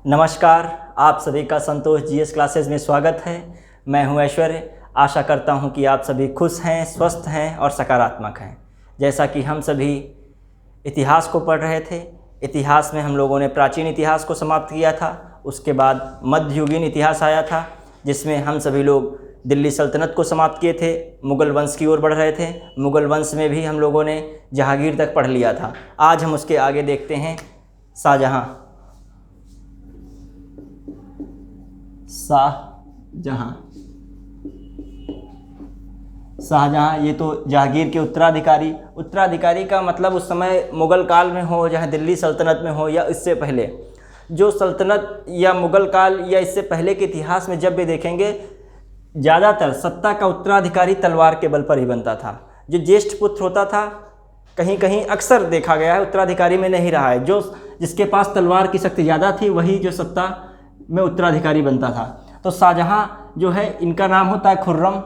नमस्कार, आप सभी का संतोष जीएस क्लासेस में स्वागत है। मैं हूं ऐश्वर्य। आशा करता हूं कि आप सभी खुश हैं, स्वस्थ हैं और सकारात्मक हैं। जैसा कि हम सभी इतिहास को पढ़ रहे थे, इतिहास में हम लोगों ने प्राचीन इतिहास को समाप्त किया था। उसके बाद मध्ययुगीन इतिहास आया था, जिसमें हम सभी लोग दिल्ली सल्तनत को समाप्त किए थे, मुग़ल वंश की ओर बढ़ रहे थे। मुग़ल वंश में भी हम लोगों ने जहांगीर तक पढ़ लिया था। आज हम उसके आगे देखते हैं शाहजहाँ। शाहजहाँ ये तो जहांगीर के उत्तराधिकारी का मतलब उस समय मुग़ल काल में हो, चाहे दिल्ली सल्तनत में हो या इससे पहले, जो सल्तनत या मुग़ल काल या इससे पहले के इतिहास में जब भी देखेंगे, ज़्यादातर सत्ता का उत्तराधिकारी तलवार के बल पर ही बनता था। जो ज्येष्ठ पुत्र होता था, कहीं कहीं अक्सर देखा गया है उत्तराधिकारी में नहीं रहा है, जो जिसके पास तलवार की शक्ति ज़्यादा थी वही जो सत्ता में उत्तराधिकारी बनता था। तो शाहजहाँ जो है, इनका नाम होता है खुर्रम।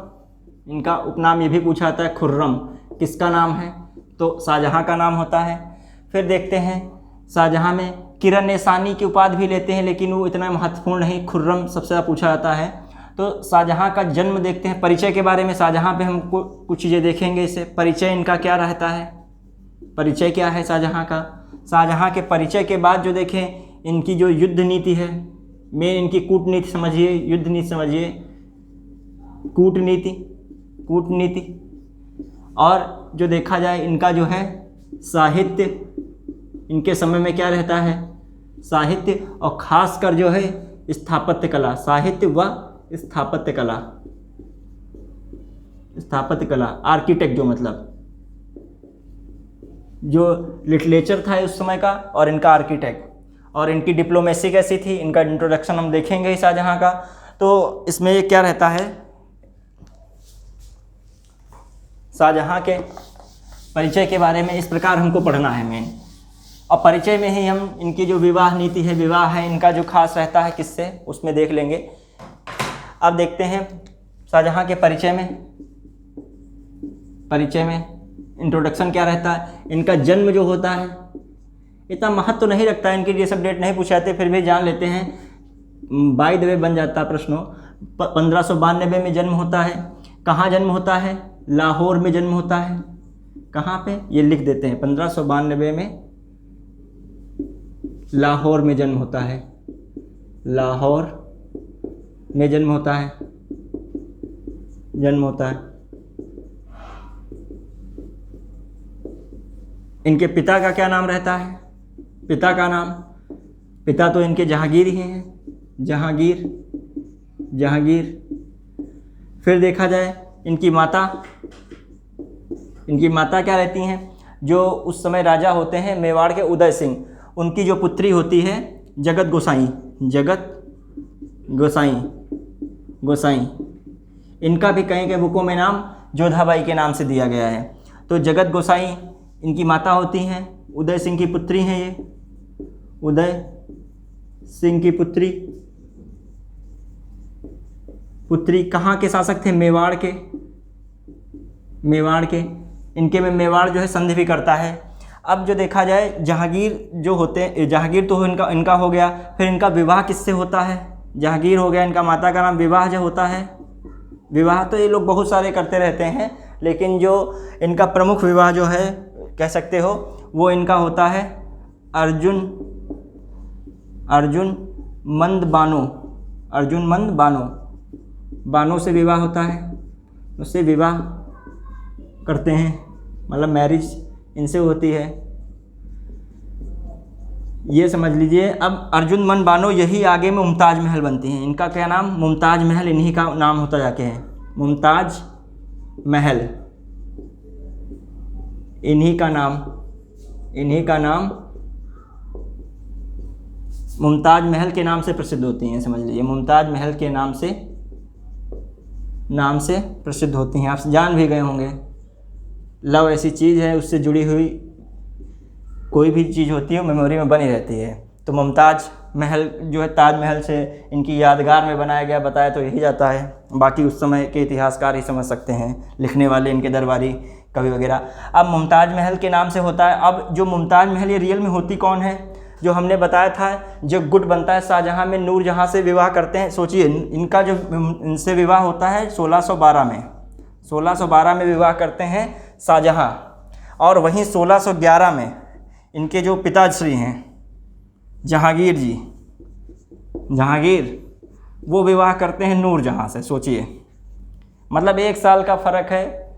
इनका उपनाम ये भी पूछा जाता है खुर्रम। किसका नाम है? तो शाहजहाँ का नाम होता है। फिर देखते हैं शाहजहाँ में किरण सानी की उपाधि भी लेते हैं, लेकिन वो इतना महत्वपूर्ण नहीं। खुर्रम सबसे ज़्यादा पूछा जाता है। तो शाहजहाँ का जन्म देखते हैं। परिचय के बारे में शाहजहाँ पे हमको कुछ चीज़ें देखेंगे। इससे परिचय इनका क्या रहता है, परिचय क्या है शाहजहाँ का। शाहजहाँ के परिचय के बाद जो देखें, इनकी जो युद्ध नीति है, मेन इनकी कूटनीति समझिए, युद्ध नीति समझिए, कूटनीति। और जो देखा जाए इनका जो है साहित्य, इनके समय में क्या रहता है, साहित्य, और ख़ासकर जो है स्थापत्य कला, साहित्य व स्थापत्य कला, आर्किटेक्ट, जो मतलब जो लिटरेचर था उस समय का, और इनका आर्किटेक्ट। और इनकी डिप्लोमेसी कैसी थी, इनका इंट्रोडक्शन हम देखेंगे ही शाहजहाँ का। तो इसमें ये क्या रहता है, शाहजहाँ के परिचय के बारे में इस प्रकार हमको पढ़ना है मेन। और परिचय में ही हम इनकी जो विवाह नीति है, विवाह है इनका जो खास रहता है किससे, उसमें देख लेंगे। अब देखते हैं शाहजहाँ के परिचय में इंट्रोडक्शन क्या रहता है। इनका जन्म जो होता है इतना महत्व तो नहीं रखता है, इनके ये सब डेट नहीं पूछे जाते, फिर भी जान लेते हैं। बाय द वे बन जाता प्रश्नों। 1592 में जन्म होता है। कहाँ जन्म होता है? लाहौर में जन्म होता है। कहाँ पे, ये लिख देते हैं। 1592 में लाहौर में जन्म होता है। लाहौर में जन्म होता है। इनके पिता का क्या नाम रहता है? पिता तो इनके जहांगीर ही हैं, जहांगीर। फिर देखा जाए इनकी माता क्या रहती हैं? जो उस समय राजा होते हैं मेवाड़ के, उदय सिंह, उनकी जो पुत्री होती है जगत गोसाई। इनका भी कहीं के बुकों में नाम जोधाबाई के नाम से दिया गया है। तो जगत गोसाई इनकी माता होती हैं। उदय सिंह की पुत्री हैं ये, उदय सिंह की पुत्री कहाँ के शासक थे? मेवाड़ के। इनके में मेवाड़ जो है संधि भी करता है। अब जो देखा जाए जहांगीर जो होते हैं, जहांगीर तो इनका हो गया। फिर इनका विवाह किससे होता है? जहांगीर हो गया, इनका माता का नाम विवाह जो होता है। विवाह तो ये लोग बहुत सारे करते रहते हैं, लेकिन जो इनका प्रमुख विवाह जो है कह सकते हो, वो इनका होता है अर्जुन मंद बानो से विवाह होता है। उससे विवाह करते हैं, मतलब मैरिज इनसे होती है, ये समझ लीजिए। अब अर्जुन मंद बानो यही आगे में मुमताज़ महल बनती हैं। इनका क्या नाम? मुमताज़ महल, इन्हीं का नाम होता जाके है मुमताज़ महल। इन्हीं का नाम मुमताज़ महल के नाम से प्रसिद्ध होती हैं, समझ लीजिए। मुमताज़ महल के नाम से प्रसिद्ध होती हैं। आप जान भी गए होंगे, लव ऐसी चीज़ है, उससे जुड़ी हुई कोई भी चीज़ होती है मेमोरी में बनी रहती है। तो मुमताज़ महल जो है ताजमहल से इनकी यादगार में बनाया गया, बताया तो यही जाता है। बाकी उस समय के इतिहासकार ही समझ सकते हैं, लिखने वाले इनके दरबारी कवि वगैरह। अब मुमताज़ महल के नाम से होता है। अब जो मुमताज़ महल ये रियल में होती कौन है? जो हमने बताया था जो गुट बनता है शाहजहाँ में, नूरजहाँ से विवाह करते हैं। सोचिए इनका जो इनसे विवाह होता है 1612 में, 1612 में विवाह करते हैं शाहजहाँ। और वहीं 1611 में इनके जो पिताश्री हैं जहांगीर जी, जहांगीर, वो विवाह करते हैं नूरजहाँ से। सोचिए मतलब 1 साल का फ़र्क है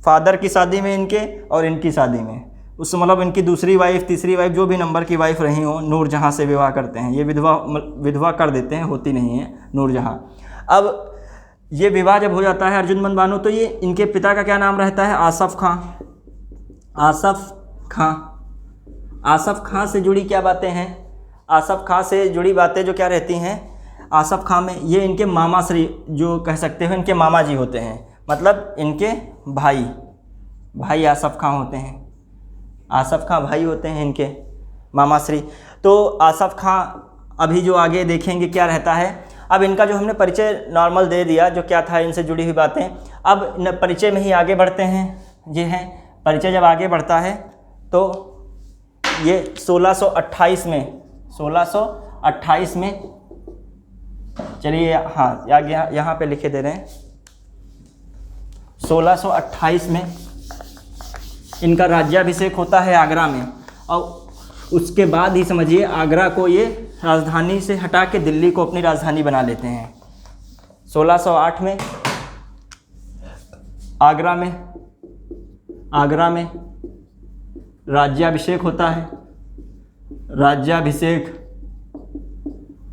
फादर की शादी में इनके और इनकी शादी में। उस मतलब इनकी दूसरी वाइफ, तीसरी वाइफ, जो भी नंबर की वाइफ रही हो, नूरजहाँ से विवाह करते हैं। ये विधवा कर देते हैं, होती नहीं है नूरजहाँ। अब ये विवाह जब हो जाता है अर्जुमंद बानो, तो ये इनके पिता का क्या नाम रहता है? आसफ़ खां। आसफ़ खां, आसफ़ खां से जुड़ी क्या बातें हैं? आसफ़ खां से जुड़ी बातें जो क्या रहती हैं आसफ़ खां में, ये इनके मामा श्री जो कह सकते हो, इनके मामा जी होते हैं, मतलब इनके भाई आसफ़ खां होते हैं। आसफ़ खां भाई होते हैं इनके मामा श्री। तो आसफ़ खां अभी जो आगे देखेंगे क्या रहता है। अब इनका जो हमने परिचय नॉर्मल दे दिया, जो क्या था इनसे जुड़ी हुई बातें। अब परिचय में ही आगे बढ़ते हैं। ये है परिचय जब आगे बढ़ता है तो ये 1628 में चलिए, हाँ यहाँ पे लिखे दे रहे हैं, 1628 में इनका राज्याभिषेक होता है आगरा में। और उसके बाद ही समझिए आगरा को ये राजधानी से हटा के दिल्ली को अपनी राजधानी बना लेते हैं। 1608 में आगरा में राज्याभिषेक होता है।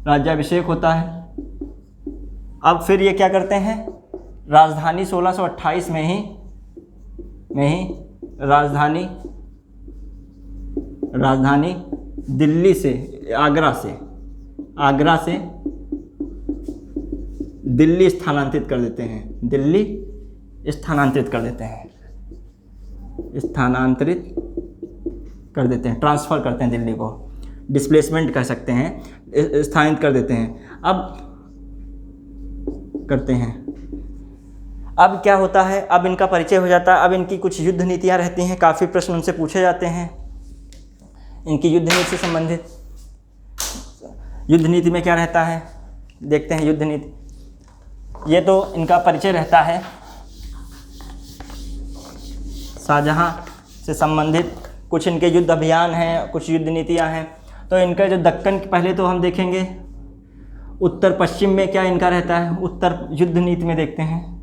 राज्याभिषेक होता है। अब फिर ये क्या करते हैं, राजधानी 1628 में ही राजधानी दिल्ली से, आगरा से दिल्ली स्थानांतरित कर देते हैं। ट्रांसफ़र करते हैं दिल्ली को, डिस्प्लेसमेंट कह सकते हैं, स्थानांतरित कर देते हैं। अब क्या होता है, अब इनका परिचय हो जाता है। अब इनकी कुछ युद्ध नीतियाँ रहती हैं, काफ़ी प्रश्न उनसे पूछे जाते हैं इनकी युद्ध नीति से संबंधित। युद्ध नीति में क्या रहता है देखते हैं। युद्ध नीति, ये तो इनका परिचय रहता है शाहजहाँ से संबंधित। कुछ इनके युद्ध अभियान हैं, कुछ युद्ध नीतियाँ हैं। तो इनका जो दक्कन, पहले तो हम देखेंगे उत्तर पश्चिम में क्या इनका रहता है। उत्तर युद्ध नीति में देखते हैं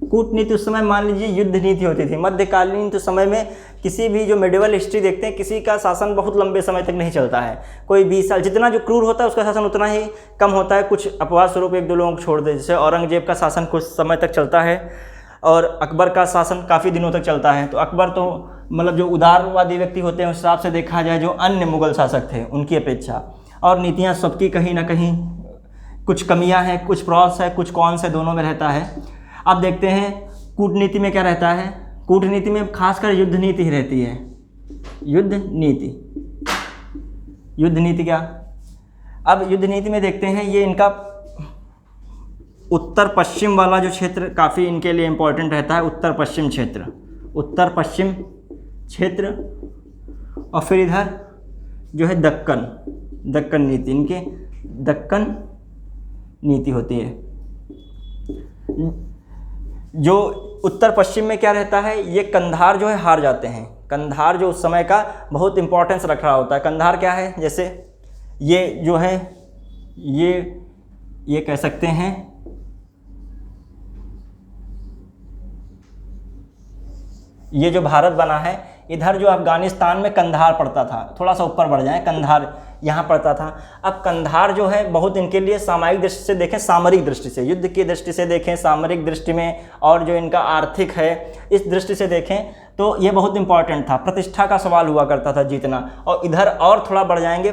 कूटनीति उस समय मान लीजिए युद्ध नीति होती थी। मध्यकालीन तो समय में किसी भी जो मेडिवल हिस्ट्री देखते हैं, किसी का शासन बहुत लंबे समय तक नहीं चलता है। कोई 20 साल, जितना जो क्रूर होता है उसका शासन उतना ही कम होता है। कुछ अपवाद स्वरूप 1-2 लोगों को छोड़ दे, जैसे औरंगजेब का शासन कुछ समय तक चलता है और अकबर का शासन काफ़ी दिनों तक चलता है। तो अकबर तो मतलब जो उदारवादी व्यक्ति होते हैं उस हिसाब से देखा जाए, जो अन्य मुग़ल शासक थे उनकी अपेक्षा। और नीतियाँ सबकी कहीं ना कहीं कुछ कमियां हैं, कुछ प्रॉस है, कुछ कॉन्स है, दोनों में रहता है। अब देखते हैं कूटनीति में क्या रहता है। कूटनीति में खासकर युद्ध नीति ही रहती है। युद्ध नीति क्या, अब युद्ध नीति में देखते हैं, ये इनका उत्तर पश्चिम वाला जो क्षेत्र काफ़ी इनके लिए इम्पोर्टेंट रहता है। उत्तर पश्चिम क्षेत्र और फिर इधर जो है दक्कन नीति, इनके दक्कन नीति होती है। जो उत्तर पश्चिम में क्या रहता है, ये कंधार जो है हार जाते हैं। कंधार जो उस समय का बहुत इंपॉर्टेंस रख रहा होता है। कंधार क्या है, जैसे ये जो है ये कह सकते हैं ये जो भारत बना है, इधर जो अफ़गानिस्तान में कंधार पड़ता था, थोड़ा सा ऊपर बढ़ जाए, कंधार यहाँ पड़ता था। अब कंधार जो है बहुत इनके लिए सामयिक दृष्टि से देखें, सामरिक दृष्टि से, युद्ध की दृष्टि से देखें, सामरिक दृष्टि में, और जो इनका आर्थिक है इस दृष्टि से देखें तो ये बहुत इंपॉर्टेंट था। प्रतिष्ठा का सवाल हुआ करता था जीतना। और इधर और थोड़ा बढ़ जाएंगे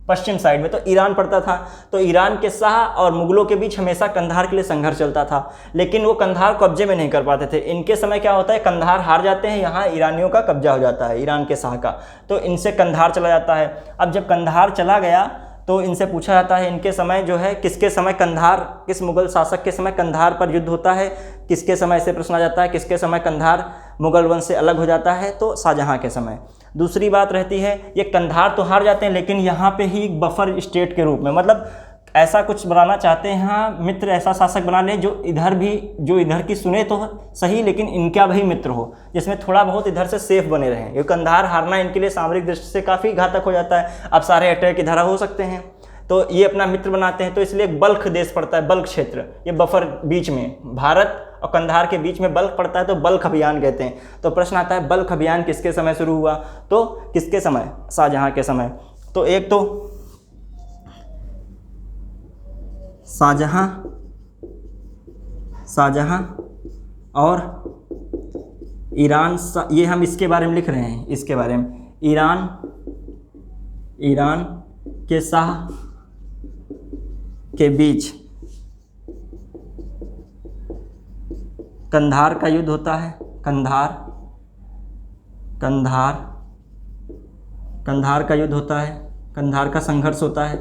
पश्चिम साइड में तो ईरान पड़ता था। तो ईरान के शाह और मुग़लों के बीच हमेशा कंधार के लिए संघर्ष चलता था, लेकिन वो कंधार कब्जे में नहीं कर पाते थे। इनके समय क्या होता है, कंधार हार जाते हैं, यहाँ ईरानियों का कब्जा हो जाता है, ईरान के शाह का, तो इनसे कंधार चला जाता है। अब जब कंधार चला गया तो इनसे पूछा जाता है इनके समय जो है, किसके समय कंधार, किस मुग़ल शासक के समय कंधार पर युद्ध होता है, किसके समय, ऐसे प्रश्न आ जाता है, किसके समय कंधार मुगल वंश से अलग हो जाता है तो शाहजहाँ के समय। दूसरी बात रहती है ये कंधार तो हार जाते हैं लेकिन यहाँ पे ही एक बफर स्टेट के रूप में, मतलब ऐसा कुछ बनाना चाहते हैं हाँ मित्र, ऐसा शासक बना लें जो इधर की सुने तो सही लेकिन इनका भी मित्र हो, जिसमें थोड़ा बहुत इधर से सेफ बने रहें। ये कंधार हारना इनके लिए सामरिक दृष्टि से काफ़ी घातक हो जाता है, अब सारे अटैक इधर हो सकते हैं, तो ये अपना मित्र बनाते हैं। तो इसलिए बल्ख देश पड़ता है, बल्ख क्षेत्र, ये बफर बीच में भारत और कंधार के बीच में बल्ख पड़ता है तो बल्ख अभियान कहते हैं। तो प्रश्न आता है बल्ख अभियान किसके समय शुरू हुआ, तो किसके समय, शाहजहाँ के समय। तो एक तो शाहजहाँ और ईरान, ये हम इसके बारे में लिख रहे हैं, इसके बारे में ईरान के शाह के बीच कंधार का युद्ध होता है। कंधार का युद्ध होता है, कंधार का संघर्ष होता है।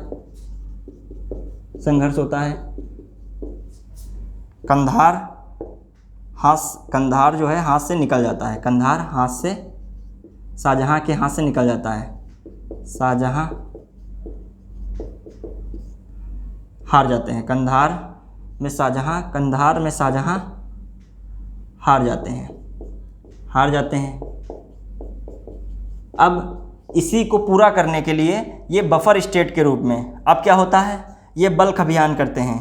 कंधार जो है हाथ से निकल जाता है, कंधार हाथ से, शाहजहाँ के हाथ से निकल जाता है, शाहजहाँ हार जाते हैं, कंधार में शाहजहाँ हार जाते हैं। अब इसी को पूरा करने के लिए ये बफर स्टेट के रूप में अब क्या होता है, ये बल्ख अभियान करते हैं।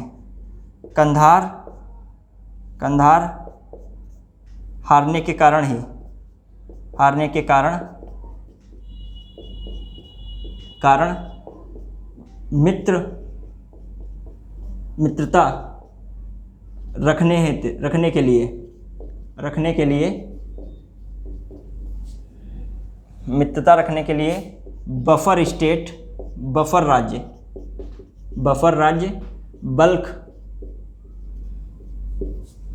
कंधार हारने के कारण मित्रता रखने के लिए बफर राज्य बल्ख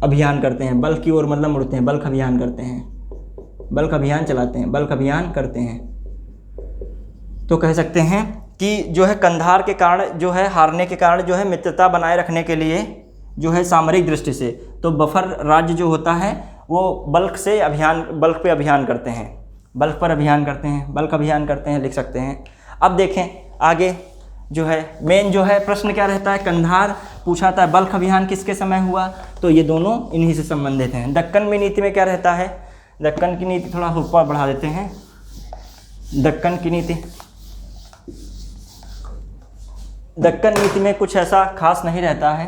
अभियान करते हैं, बल्ख की ओर मतलब मुड़ते हैं, बल्ख अभियान करते हैं, बल्ख अभियान चलाते हैं, बल्ख अभियान करते हैं। तो कह सकते हैं कि जो है कंधार के कारण जो है हारने के कारण जो है मित्रता बनाए रखने के लिए जो है सामरिक दृष्टि से तो बफर राज्य जो होता है वो बल्ख पे अभियान करते हैं, बल्ख अभियान करते हैं लिख सकते हैं। अब देखें आगे जो है मेन जो है प्रश्न क्या रहता है, कंधार पूछा था, बल्ख अभियान किसके समय हुआ, तो ये दोनों इन्हीं से संबंधित हैं। दक्कन में नीति में क्या रहता है, दक्कन की नीति थोड़ा ऊपर बढ़ा देते हैं। दक्कन नीति में कुछ ऐसा खास नहीं रहता है,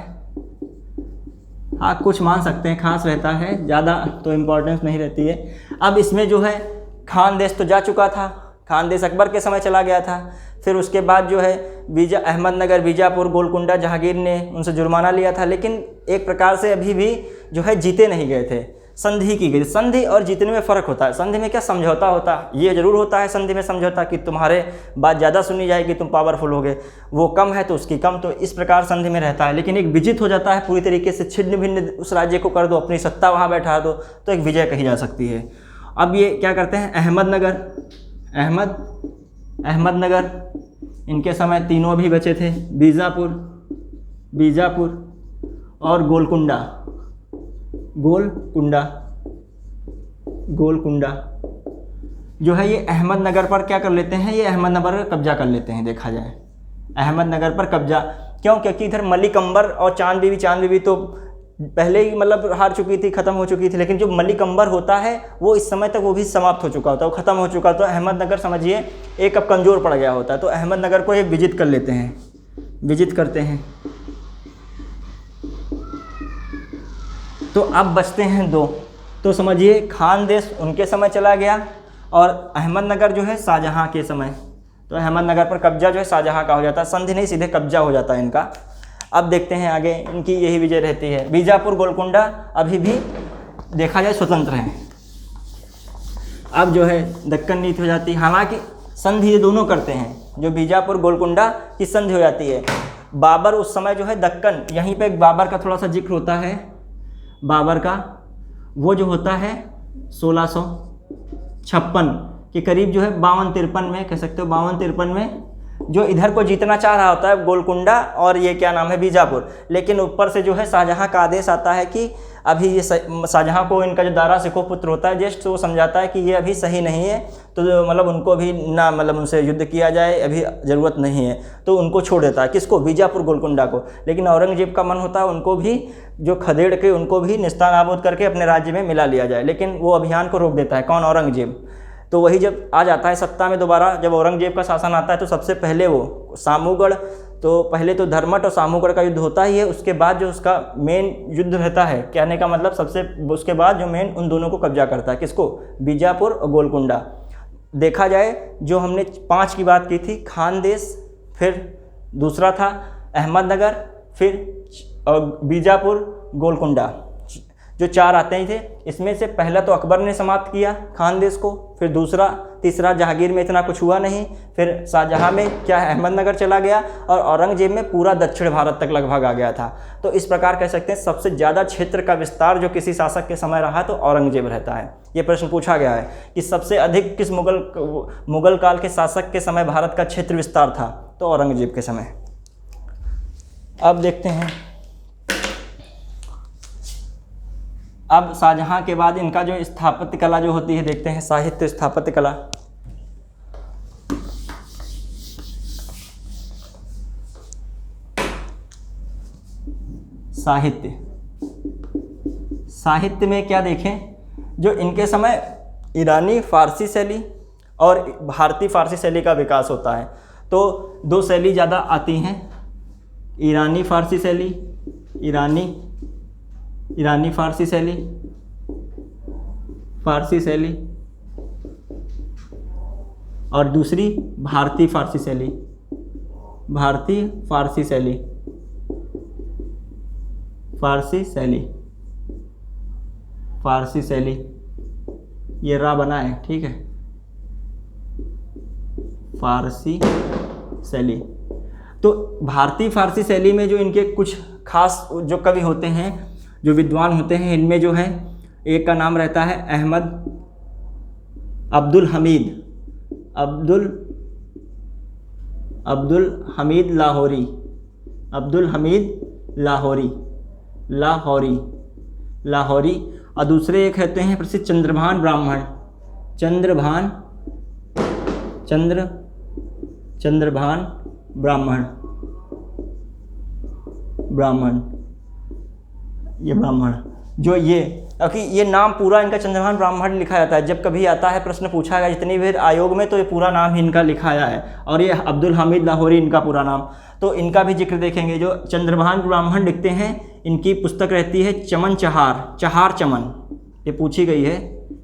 हाँ कुछ मान सकते हैं खास रहता है, ज़्यादा तो इम्पोर्टेंस नहीं रहती है। अब इसमें जो है खानदेश तो जा चुका था, खानदेश अकबर के समय चला गया था, फिर उसके बाद जो है अहमदनगर, बीजापुर, गोलकुंडा जहांगीर ने उनसे जुर्माना लिया था, लेकिन एक प्रकार से अभी भी जो है जीते नहीं गए थे, संधि की गई। संधि और जीतने में फ़र्क होता है, संधि में क्या समझौता होता है, ये जरूर होता है संधि में समझौता कि तुम्हारे बात ज़्यादा सुनी जाएगी, तुम पावरफुल होगे, वो कम है तो उसकी कम, तो इस प्रकार संधि में रहता है। लेकिन एक विजित हो जाता है पूरी तरीके से, छिन्न भिन्न उस राज्य को कर दो, अपनी सत्ता वहाँ बैठा दो, तो एक विजय कही जा सकती है। अब ये क्या करते हैं, अहमदनगर इनके समय तीनों भी बचे थे, बीजापुर और गोलकुंडा जो है ये अहमदनगर पर क्या कर लेते हैं, ये अहमदनगर पर कब्जा कर लेते हैं। देखा जाए अहमदनगर पर कब्जा क्यों, क्योंकि इधर मलिक अंबर और चांद बीबी तो पहले ही मतलब हार चुकी थी, ख़त्म हो चुकी थी, लेकिन जो मलिक अंबर होता है वो इस समय तक वो भी समाप्त हो चुका होता है, वो ख़त्म हो चुका। तो अहमदनगर समझिए एक अब कमज़ोर पड़ गया होता है, तो अहमदनगर को ये विजिट करते हैं। तो अब बचते हैं दो, तो समझिए खानदेश उनके समय चला गया और अहमदनगर जो है शाहजहाँ के समय, तो अहमदनगर पर कब्जा जो है शाहजहाँ का हो जाता है, संधि नहीं सीधे कब्जा हो जाता है इनका। अब देखते हैं आगे, इनकी यही विजय रहती है। बीजापुर गोलकुंडा अभी भी देखा जाए स्वतंत्र हैं। अब जो है दक्कन नीति हो जाती है, हालांकि संधि ये दोनों करते हैं, जो बीजापुर गोलकुंडा की संधि हो जाती है। बाबर उस समय जो है दक्कन, यहीं पे बाबर का थोड़ा सा जिक्र होता है, बाबर का वो जो होता है 1656 के करीब जो है 52-53 में कह सकते हो, 52-53 में जो इधर को जीतना चाह रहा होता है गोलकुंडा और ये क्या नाम है बीजापुर, लेकिन ऊपर से जो है शाहजहाँ का आदेश आता है कि अभी ये शाहजहाँ को इनका जो दारा सिकोह पुत्र होता है ज्येष्ठ, तो वो समझाता है कि ये अभी सही नहीं है, तो मतलब उनको भी ना मतलब उनसे युद्ध किया जाए, अभी ज़रूरत नहीं है, तो उनको छोड़ देता है। किसको? बीजापुर गोलकुंडा को। लेकिन औरंगजेब का मन होता है उनको भी जो खदेड़ के उनको भी नेस्तनाबूद करके अपने राज्य में मिला लिया जाए, लेकिन वो अभियान को रोक देता है। कौन? औरंगजेब। तो वही जब आ जाता है सत्ता में दोबारा, जब औरंगजेब का शासन आता है, तो सबसे पहले वो सामूगढ़, तो पहले तो धर्मट और सामूगढ़ का युद्ध होता ही है, उसके बाद जो उसका मेन युद्ध रहता है, कहने का मतलब सबसे उसके बाद जो मेन उन दोनों को कब्जा करता है। किसको? बीजापुर और गोलकुंडा। देखा जाए जो हमने 5 की बात की थी, खानदेश, फिर दूसरा था अहमदनगर, फिर बीजापुर, गोलकुंडा, जो 4 आते ही थे। इसमें से पहला तो अकबर ने समाप्त किया खानदेश को, फिर दूसरा, तीसरा जहांगीर में इतना कुछ हुआ नहीं, फिर शाहजहाँ में क्या है अहमदनगर चला गया, और औरंगजेब में पूरा दक्षिण भारत तक लगभग आ गया था। तो इस प्रकार कह सकते हैं सबसे ज़्यादा क्षेत्र का विस्तार जो किसी शासक के समय रहा तो औरंगजेब रहता है। ये प्रश्न पूछा गया है कि सबसे अधिक किस मुगल काल के शासक के समय भारत का क्षेत्र विस्तार था, तो औरंगजेब के समय। अब देखते हैं, अब शाहजहाँ के बाद इनका जो स्थापत्य कला जो होती है, देखते हैं साहित्य स्थापत्य कला। साहित्य में क्या देखें, जो इनके समय ईरानी फारसी शैली और भारतीय फारसी शैली का विकास होता है। तो 2 शैली ज़्यादा आती हैं, ईरानी फारसी शैली, ईरानी फारसी शैली और दूसरी भारतीय फारसी शैली, ये रा बना है, ठीक है, फारसी शैली। तो भारतीय फारसी शैली में जो इनके कुछ खास जो कवि होते हैं, जो विद्वान होते हैं, इनमें जो है एक का नाम रहता है अब्दुल हमीद लाहौरी, और दूसरे एक कहते हैं प्रसिद्ध चंद्रभान ब्राह्मण, ये ब्राह्मण, जो ये, क्योंकि ये नाम पूरा इनका चंद्रभान ब्राह्मण लिखा जाता है। जब कभी आता है प्रश्न पूछा गया जितनी भी आयोग में, तो ये पूरा नाम ही इनका लिखा आया है, और ये अब्दुल हमीद लाहौरी इनका पूरा नाम। तो इनका भी जिक्र देखेंगे। जो चंद्रभान ब्राह्मण लिखते हैं, इनकी पुस्तक रहती है चमन चहार चमन, ये पूछी गई है,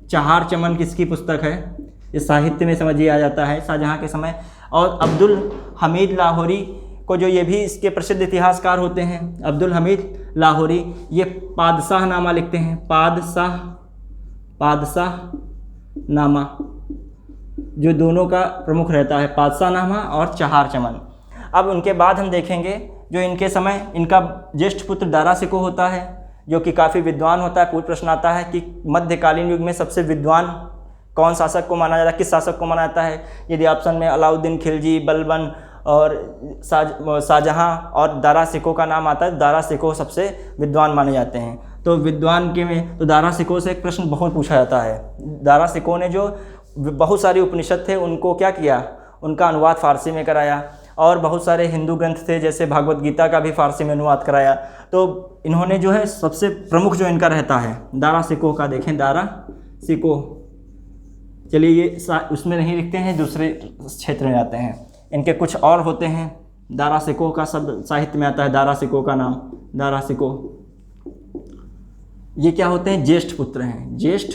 चहार चमन किसकी पुस्तक है? ये साहित्य में समझिए आ जाता है शाहजहाँ के समय। और अब्दुल हमीद लाहौरी को, जो ये भी इसके प्रसिद्ध इतिहासकार होते हैं, अब्दुल हमीद लाहौरी, ये पादशाह नामा लिखते हैं, पादशाह नामा, जो दोनों का प्रमुख रहता है, पादशाह नामा और चहार चमन। अब उनके बाद हम देखेंगे जो इनके समय इनका ज्येष्ठ पुत्र दारा सिकोह होता है, जो कि काफ़ी विद्वान होता है। पूर्ण प्रश्न आता है कि मध्यकालीन युग में सबसे विद्वान कौन शासक को माना जाता है, किस शासक को माना जाता है? यदि ऑप्शन में अलाउद्दीन खिलजी, बलबन और शाहजहाँ और दारा सिकोह का नाम आता है, दारा सिकोह सबसे विद्वान माने जाते हैं। तो विद्वान के में तो दारा सिकोह से एक प्रश्न बहुत पूछा जाता है। दारा सिकोह ने जो बहुत सारी उपनिषद थे उनको क्या किया, उनका अनुवाद फारसी में कराया, और बहुत सारे हिंदू ग्रंथ थे जैसे भागवत गीता का भी फारसी में अनुवाद कराया। तो इन्होंने जो है सबसे प्रमुख जो इनका रहता है दारा सिकोह का, देखें दारा सिकोह। चलिए ये उसमें नहीं लिखते हैं, दूसरे क्षेत्र में आते हैं। इनके कुछ और होते हैं। दारा सिकोह का शब्द साहित्य में आता है, दारा सिकोह का नाम, दारा सिकोह। ये क्या होते हैं? ज्येष्ठ पुत्र हैं, ज्येष्ठ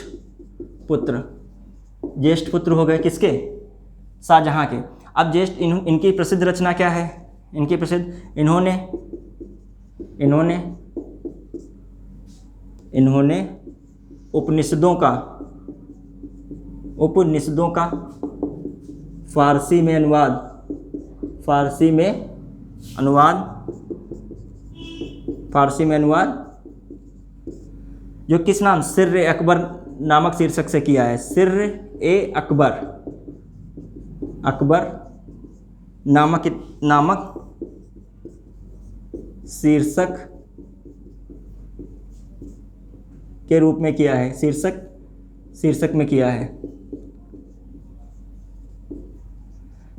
पुत्र हो गए किसके? शाहजहाँ के। अब ज्येष्ठ इनकी प्रसिद्ध रचना क्या है? इनकी प्रसिद्ध, इन्होंने उपनिषदों का फारसी में अनुवाद जो किस नाम, सिर्र अकबर नामक शीर्षक से किया है। सिर्र ए अकबर नामक शीर्षक के रूप में किया है, शीर्षक में किया है।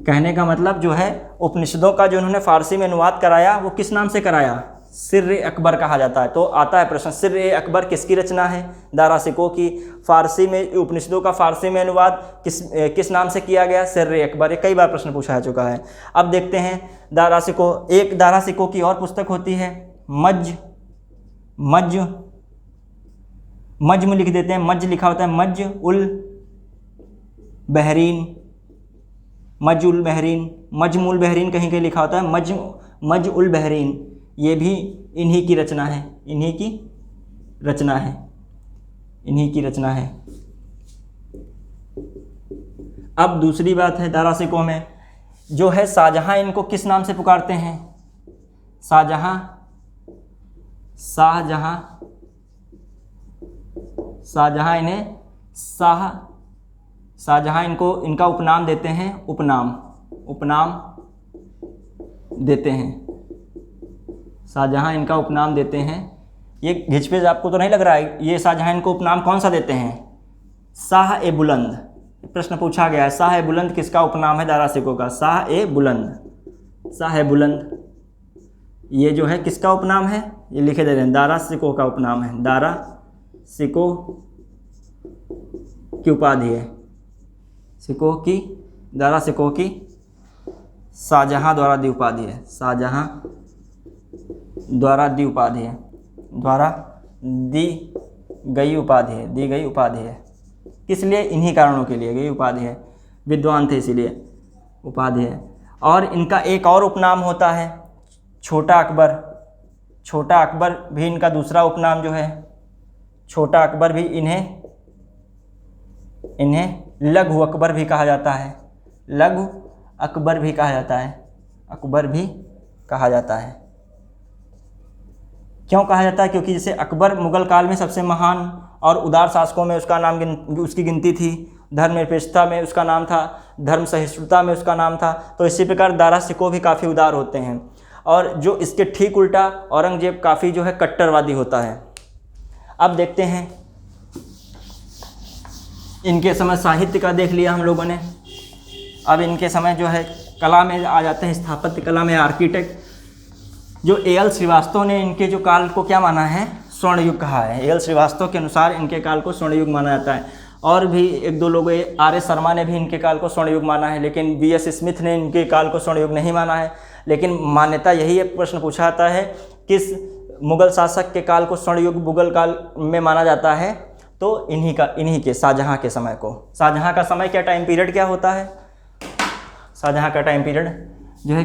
कहने का मतलब जो है उपनिषदों का जो उन्होंने फारसी में अनुवाद कराया वो किस नाम से कराया? सिर्र अकबर कहा जाता है। तो आता है प्रश्न, सिर्र अकबर किसकी रचना है? दारा शिकोह की। फारसी में उपनिषदों का फारसी में अनुवाद किस नाम से किया गया? सिर्र अकबर। ये कई बार प्रश्न पूछा जा चुका है। अब देखते हैं दारा शिकोह। एक दारा शिकोह की और पुस्तक होती है मज्म लिख देते हैं, मज्म लिखा होता है, मज्मुल बहरीन कहीं कहीं लिखा होता है मज्उल बहरीन। ये भी इन्हीं की रचना है। अब दूसरी बात है दारा शिकोह में जो है शाहजहां इनको किस नाम से पुकारते हैं? शाहजहां इनका उपनाम देते हैं, उपनाम देते हैं। शाहजहां इनका उपनाम देते हैं। ये घिचपिच आपको तो नहीं लग रहा है? ये शाहजहां इनको उपनाम कौन सा देते हैं? शाह-ए-बुलंद। प्रश्न पूछा गया है, शाह-ए-बुलंद किसका उपनाम है दारा शिकोह का? शाह-ए-बुलंद ये जो है किसका उपनाम है? ये लिखे दे रहे हैं, दारा शिकोह का उपनाम है। दारा शिकोह की उपाधि है, दारा शिकोह की शाहजहां द्वारा दी उपाधि है, द्वारा दी गई उपाधि है। किस लिए? इन्हीं कारणों के लिए गई उपाधि है, विद्वान थे इसीलिए उपाधि है। और इनका एक और उपनाम होता है छोटा अकबर भी इनका दूसरा उपनाम जो है। छोटा अकबर भी इन्हें लघु अकबर भी कहा जाता है, अकबर भी कहा जाता है। क्यों कहा जाता है? क्योंकि जैसे अकबर मुगल काल में सबसे महान और उदार शासकों में उसकी गिनती थी। धर्मनिरपेक्षता में उसका नाम था, धर्म सहिष्णुता में उसका नाम था। तो इसी प्रकार दारा शिकोह भी काफ़ी उदार होते हैं। और जो इसके ठीक उल्टा औरंगजेब काफ़ी जो है कट्टरवादी होता है। अब देखते हैं इनके समय साहित्य का देख लिया हम लोगों ने। अब इनके समय जो है कला में आ जाते हैं, स्थापत्य कला में आर्किटेक्ट। जो A.L. श्रीवास्तव ने इनके जो काल को क्या माना है? स्वर्ण युग कहा है। A.L. श्रीवास्तव के अनुसार इनके काल को स्वर्ण युग माना जाता है। और भी एक दो लोग, R.S. शर्मा ने भी इनके काल को स्वर्ण युग माना है, लेकिन B.S. स्मिथ ने इनके काल को स्वर्ण युग नहीं माना है। लेकिन मान्यता यही है, प्रश्न पूछा जाता है किस मुगल शासक के काल को स्वर्ण युग मुगल काल में माना जाता है? तो इन्हीं के शाहजहां के समय को। शाहजहां का समय क्या टाइम पीरियड क्या होता है? शाहजहां का टाइम पीरियड जो है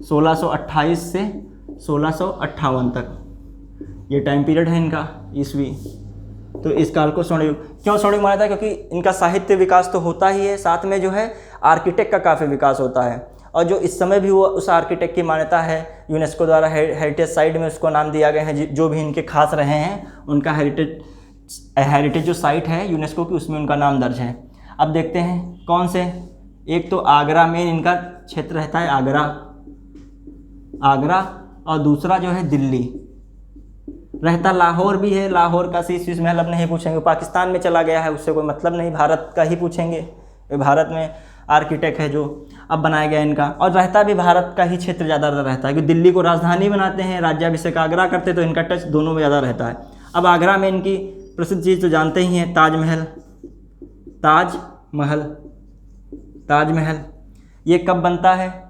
1628 से 1658 तक ये टाइम पीरियड है इनका ईस्वी। तो इस काल को स्वर्ण युग क्यों स्वर्ण युग माना जाता है? क्योंकि इनका साहित्य विकास तो होता ही है, साथ में जो है आर्किटेक्ट का काफ़ी विकास होता है। और जो इस समय भी वो उस आर्किटेक्ट की मान्यता है, यूनेस्को द्वारा हेरिटेज साइट में उसको नाम दिया गया है। जो भी इनके खास रहे हैं उनका हेरिटेज जो साइट है यूनेस्को की, उसमें उनका नाम दर्ज है। अब देखते हैं कौन से। एक तो आगरा मेन इनका क्षेत्र रहता है, आगरा। और दूसरा जो है दिल्ली रहता। लाहौर भी है, लाहौर का शीश महल अब नहीं पूछेंगे, पाकिस्तान में चला गया है, उससे कोई मतलब नहीं, भारत का ही पूछेंगे। भारत में आर्किटेक्ट है जो अब बनाया गया इनका। और रहता भी भारत का ही क्षेत्र ज़्यादातर रहता है, क्योंकि दिल्ली को राजधानी बनाते हैं, राज्याभिषेक आगरा करते, तो इनका टच दोनों में ज़्यादा रहता है। अब आगरा में इनकी प्रसिद्ध चीज़ तो जानते ही हैं, ताजमहल। ये कब बनता है?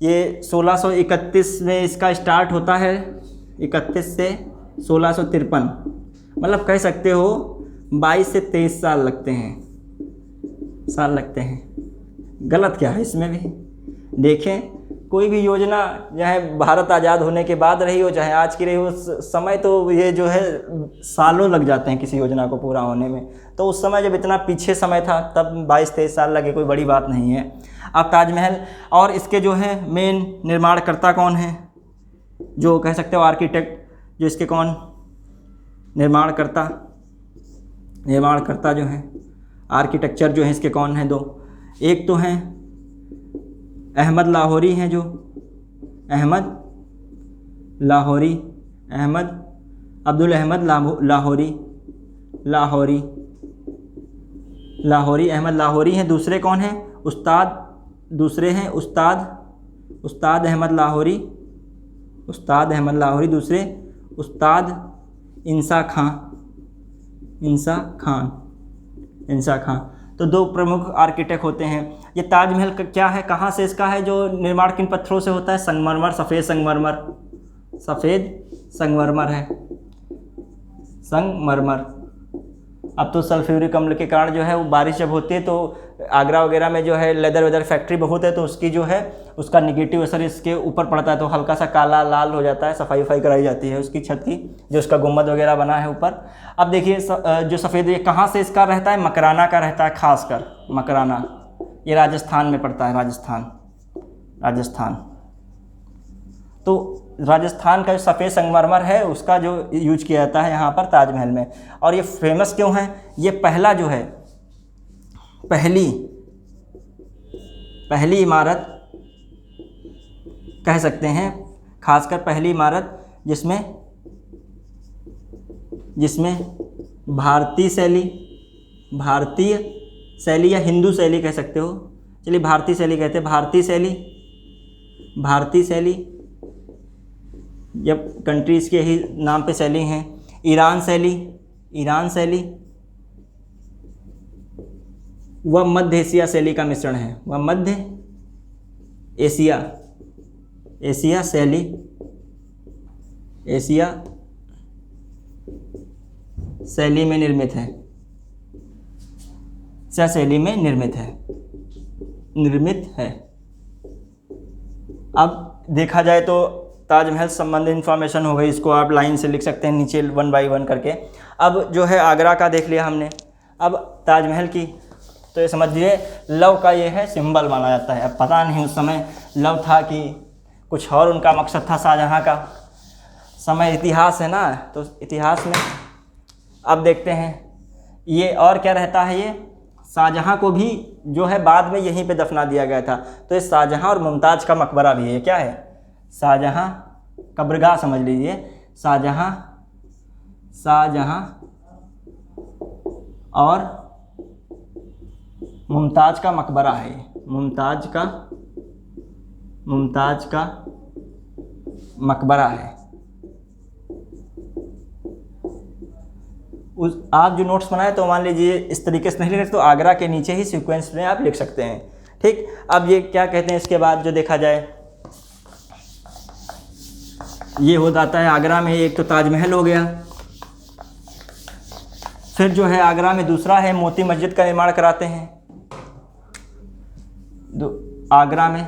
ये 1631 में इसका स्टार्ट होता है, 31 से 1653। मतलब कह सकते हो 22 से 23 साल लगते हैं। गलत क्या है इसमें भी? देखें, कोई भी योजना चाहे भारत आज़ाद होने के बाद रही हो चाहे आज की रही हो, समय तो ये जो है सालों लग जाते हैं किसी योजना को पूरा होने में। तो उस समय जब इतना पीछे समय था तब 22-23 साल लगे, कोई बड़ी बात नहीं है। अब ताजमहल और इसके जो है मेन निर्माणकर्ता कौन है, जो कह सकते हो आर्किटेक्ट, जो इसके कौन निर्माणकर्ता जो हैं, आर्किटेक्चर जो है इसके कौन हैं? दो। एक तो हैं अहमद लाहौरी हैं जो, अहमद लाहौरी, अहमद अब्दुल अहमद लाहौरी, लाहौरी, लाहौरी, अहमद लाहौरी हैं। दूसरे कौन हैं? उस्ताद, दूसरे हैं उस्ताद, उस्ताद अहमद लाहौरी, उस्ताद अहमद लाहौरी। दूसरे उस्ताद इंसा खां, इंसा खान, इंसा खां। तो दो प्रमुख आर्किटेक्ट होते हैं। ये ताजमहल का क्या है, कहाँ से इसका है जो निर्माण, किन पत्थरों से होता है? संगमरमर, सफ़ेद संगमरमर, सफ़ेद संगमरमर है, संगमरमर। अब तो सल्फ्यूरिक अम्ल के कारण जो है वो बारिश जब होती है तो आगरा वगैरह में जो है लेदर वेदर फैक्ट्री बहुत है, तो उसकी जो है उसका निगेटिव असर इसके ऊपर पड़ता है, तो हल्का सा काला लाल हो जाता है। सफाई वफाई कराई जाती है उसकी छत की, जो उसका गुम्बद वगैरह बना है ऊपर। अब देखिए जो सफ़ेद, ये कहाँ से इसका रहता है? मकराना का रहता है, खासकर मकराना। ये राजस्थान में पड़ता है, राजस्थान, राजस्थान। तो राजस्थान का जो सफ़ेद संगमरमर है उसका जो यूज किया जाता है यहाँ पर ताजमहल में। और ये फेमस क्यों है? ये पहला जो है, पहली इमारत कह सकते हैं, खासकर पहली इमारत जिसमें भारतीय शैली या हिंदू शैली कह सकते हो, चलिए भारतीय शैली कहते हैं, भारतीय शैली जब कंट्रीज़ के ही नाम पे शैली हैं। ईरान शैली वह मध्य एशिया शैली का मिश्रण है, वह मध्य एशिया शैली, एशिया शैली में निर्मित है, एशिया शैली में निर्मित है। अब देखा जाए तो ताजमहल संबंधित इन्फॉर्मेशन हो गई, इसको आप लाइन से लिख सकते हैं नीचे 1 बाय 1 करके। अब जो है आगरा का देख लिया हमने, अब ताजमहल की, तो ये समझिए लव का ये है सिंबल माना जाता है। अब पता नहीं उस समय लव था कि कुछ और उनका मकसद था शाहजहाँ का। समय इतिहास है ना, तो इतिहास में अब देखते हैं ये और क्या रहता है। ये शाहजहाँ को भी जो है बाद में यहीं पे दफना दिया गया था, तो ये शाहजहाँ और मुमताज़ का मकबरा भी है। ये क्या है? शाहजहाँ कब्रगाह समझ लीजिए, शाहजहाँ और मुमताज़ का मकबरा है। मुमताज़ का मकबरा है। आप जो नोट्स बनाए तो मान लीजिए इस तरीके से नहीं लिख सकते, तो आगरा के नीचे ही सीक्वेंस में आप लिख सकते हैं। ठीक, अब ये क्या कहते हैं, इसके बाद जो देखा जाए ये हो जाता है आगरा में, एक तो ताजमहल हो गया। फिर जो है आगरा में दूसरा है मोती मस्जिद का निर्माण कराते हैं। आगरा में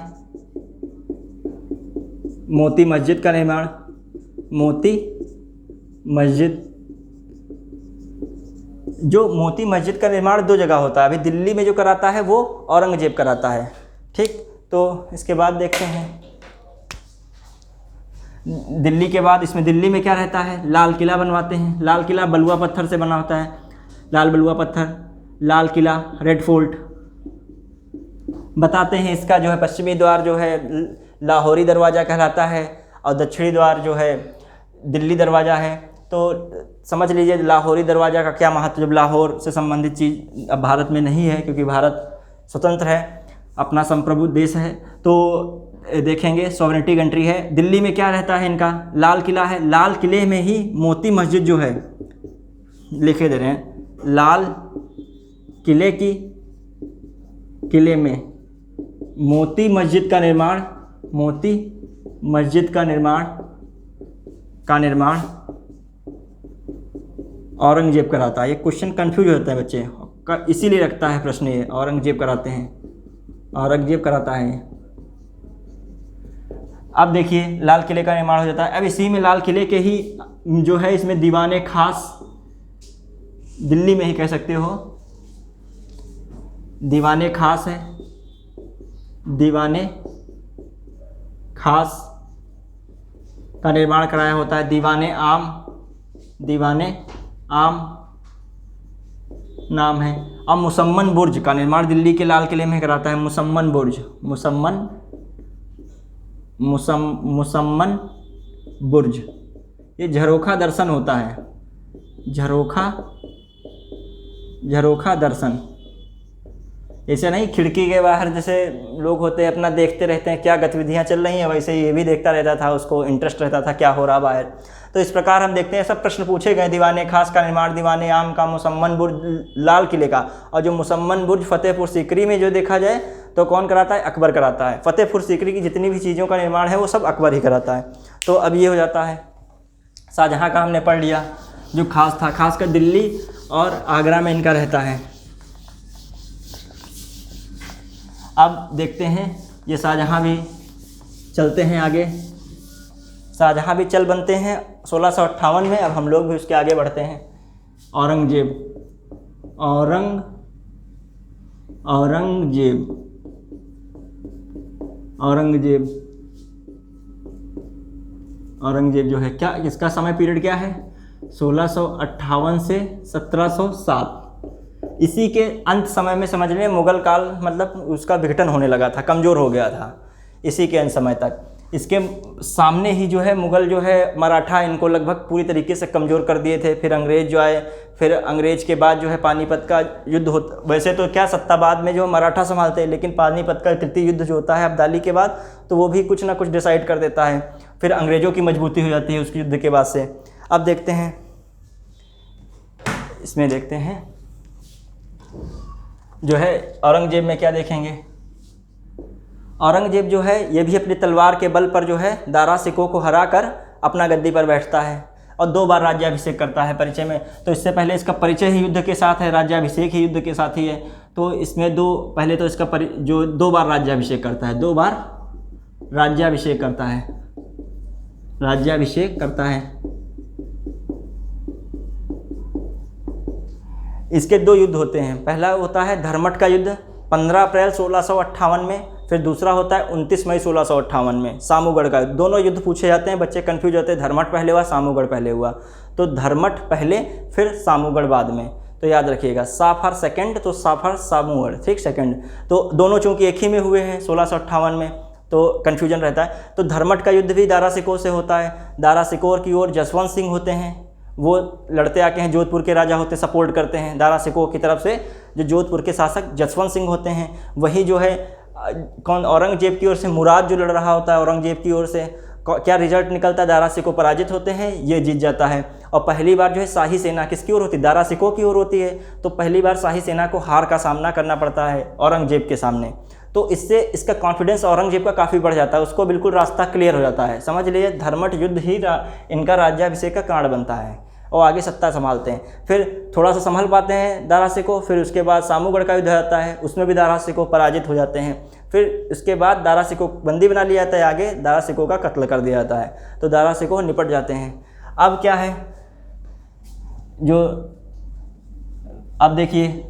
मोती मस्जिद का निर्माण, मोती मस्जिद का निर्माण 2 जगह होता है। अभी दिल्ली में जो कराता है वो औरंगजेब कराता है। ठीक, तो इसके बाद देखते हैं दिल्ली के बाद, इसमें दिल्ली में क्या रहता है? लाल किला बनवाते हैं। लाल किला बलुआ पत्थर से बना होता है, लाल बलुआ पत्थर, लाल किला, रेड फोर्ट। बताते हैं इसका जो है पश्चिमी द्वार जो है लाहौरी दरवाज़ा कहलाता है, और दक्षिणी द्वार जो है दिल्ली दरवाज़ा है। तो समझ लीजिए लाहौरी दरवाज़ा का क्या महत्व, जब लाहौर से संबंधित चीज़ अब भारत में नहीं है, क्योंकि भारत स्वतंत्र है, अपना संप्रभु देश है, तो देखेंगे सॉवरेनिटी कंट्री है। दिल्ली में क्या रहता है इनका? लाल किला है। लाल किले में ही मोती मस्जिद जो है, लिखे दे रहे हैं, लाल किले में मोती मस्जिद का निर्माण औरंगजेब कराता है। ये क्वेश्चन कंफ्यूज होता है बच्चे, इसीलिए रखता है प्रश्न, ये औरंगजेब कराते हैं, औरंगजेब कराता है। अब देखिए लाल किले का निर्माण हो जाता है। अब इसी में लाल किले के ही जो है इसमें दीवाने खास, दिल्ली में ही कह सकते हो, दीवाने खास है, दीवाने खास का निर्माण कराया होता है। दीवाने आम नाम है। और मुसम्मन बुर्ज का निर्माण दिल्ली के लाल किले में कराता है। मुसम्मन मुसम्मन बुर्ज, ये झरोखा दर्शन होता है, झरोखा दर्शन। ऐसे नहीं खिड़की के बाहर जैसे लोग होते हैं अपना देखते रहते हैं क्या गतिविधियां चल रही हैं, वैसे ये भी देखता रहता था, उसको इंटरेस्ट रहता था क्या हो रहा बाहर। तो इस प्रकार हम देखते हैं सब प्रश्न पूछे गए। दीवाने खास का निर्माण दीवाने आम का, मुसम्मन बुर्ज लाल किले का, और जो मुसम्मन बुर्ज फतेहपुर सीकरी में जो देखा जाए तो कौन कराता है, अकबर कराता है। फतेहपुर सीकरी की जितनी भी चीज़ों का निर्माण है वो सब अकबर ही कराता है। तो अब ये हो जाता है शाहजहाँ का हमने पढ़ लिया जो खास था, खासकर दिल्ली और आगरा में इनका रहता है। अब देखते हैं ये शाहजहाँ भी चलते हैं आगे, शाहजहाँ भी चल बनते हैं 1658 में। अब हम लोग भी उसके आगे बढ़ते हैं। औरंगजेब जो है क्या, इसका समय पीरियड क्या है, 1658 से 1707। इसी के अंत समय में समझ लें मुगल काल मतलब उसका विघटन होने लगा था, कमज़ोर हो गया था इसी के अंत समय तक। इसके सामने ही जो है मुगल जो है मराठा इनको लगभग पूरी तरीके से कमज़ोर कर दिए थे। फिर अंग्रेज़ जो आए, फिर अंग्रेज़ के बाद जो है पानीपत का युद्ध होता, वैसे तो क्या सत्ताबाद में जो मराठा संभालते हैं, लेकिन पानीपत का तृतीय युद्ध जो होता है अब्दाली के बाद, तो वो भी कुछ ना कुछ डिसाइड कर देता है। फिर अंग्रेज़ों की मजबूती हो जाती है उस युद्ध के बाद से। अब देखते हैं, इसमें देखते हैं जो है औरंगजेब में क्या देखेंगे। औरंगजेब जो है ये भी अपनी तलवार के बल पर जो है दारा सिकोह को हरा कर अपना गद्दी पर बैठता है और 2 बार राज्याभिषेक करता है परिचय में। तो इससे पहले इसका परिचय ही युद्ध के साथ है, राज्याभिषेक ही युद्ध के साथ ही है। तो इसमें पहले तो इसका जो 2 बार राज्याभिषेक करता है, 2 बार राज्याभिषेक करता है। इसके 2 युद्ध होते हैं। पहला होता है धर्मट का युद्ध 15 अप्रैल 1658 में, फिर दूसरा होता है 29 मई 1658 में सामूगढ़ का। दोनों युद्ध पूछे जाते हैं, बच्चे कंफ्यूज होते हैं, धर्मट पहले हुआ सामूगढ़ पहले हुआ। तो धर्मट पहले फिर सामूगढ़ बाद में, तो याद रखिएगा सा फॉर सेकेंड तो सा फॉर सामूगढ़, ठीक सेकेंड। तो दोनों चूँकि एक ही में हुए हैं 1658 में, तो कन्फ्यूजन रहता है। तो धर्मट का युद्ध भी दारा सिकोह से होता है। दारा सिकोह की ओर जसवंत सिंह होते हैं, वो लड़ते आके हैं, जोधपुर के राजा होते सपोर्ट करते हैं दारा सिकोह की तरफ से। जो जोधपुर के शासक जसवंत सिंह होते हैं, वही जो है कौन औरंगजेब की ओर से मुराद जो लड़ रहा होता है औरंगजेब की ओर से, क्या रिजल्ट निकलता है, दारा सिकोह पराजित होते हैं, ये जीत जाता है। और पहली बार जो है शाही सेना किसकी ओर होती है, दारा सिकोह की ओर होती है। तो पहली बार शाही सेना को हार का सामना करना पड़ता है औरंगजेब के सामने। तो इससे इसका कॉन्फिडेंस औरंगजेब का काफ़ी बढ़ जाता है, उसको बिल्कुल रास्ता क्लियर हो जाता है। समझ लीजिए धर्मट युद्ध ही इनका राज्याभिषेक का कारण बनता है और आगे सत्ता संभालते हैं। फिर थोड़ा सा संभल पाते हैं दारा सिकोह, फिर उसके बाद सामूगढ़ का युद्ध आता है, उसमें भी दारा सिकोह पराजित हो जाते हैं। फिर उसके बाद दारा सिकोह बंदी बना लिया जाता है, आगे दारा सिकोह का कत्ल कर दिया जाता है, तो दारा सिकोह निपट जाते हैं। अब क्या है जो, अब देखिए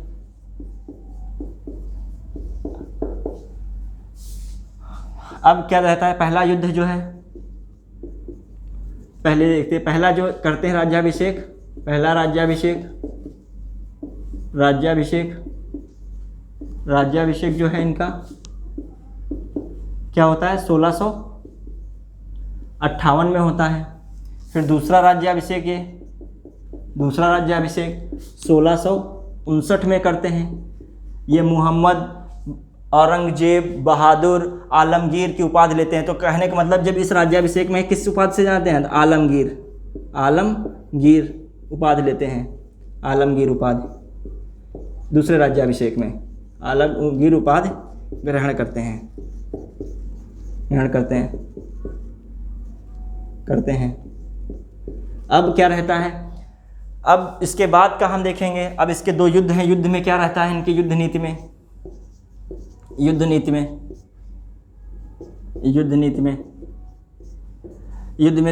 अब क्या रहता है, पहला युद्ध जो है पहले देखते हैं, पहला जो करते हैं राज्याभिषेक, पहला राज्याभिषेक जो है इनका क्या होता है 1658 में होता है। फिर दूसरा राज्याभिषेक 1659 में करते हैं। ये मुहम्मद औरंगजेब बहादुर आलमगीर की उपाधि लेते हैं। तो कहने का मतलब जब इस राज्याभिषेक में किस उपाधि से जाते हैं, आलमगीर उपाधि लेते हैं, आलमगीर उपाधि। दूसरे राज्याभिषेक में आलमगीर उपाधि ग्रहण करते हैं। अब क्या रहता है, अब इसके बाद का हम देखेंगे। अब इसके 2 युद्ध हैं, युद्ध में क्या रहता है इनकी युद्ध नीति में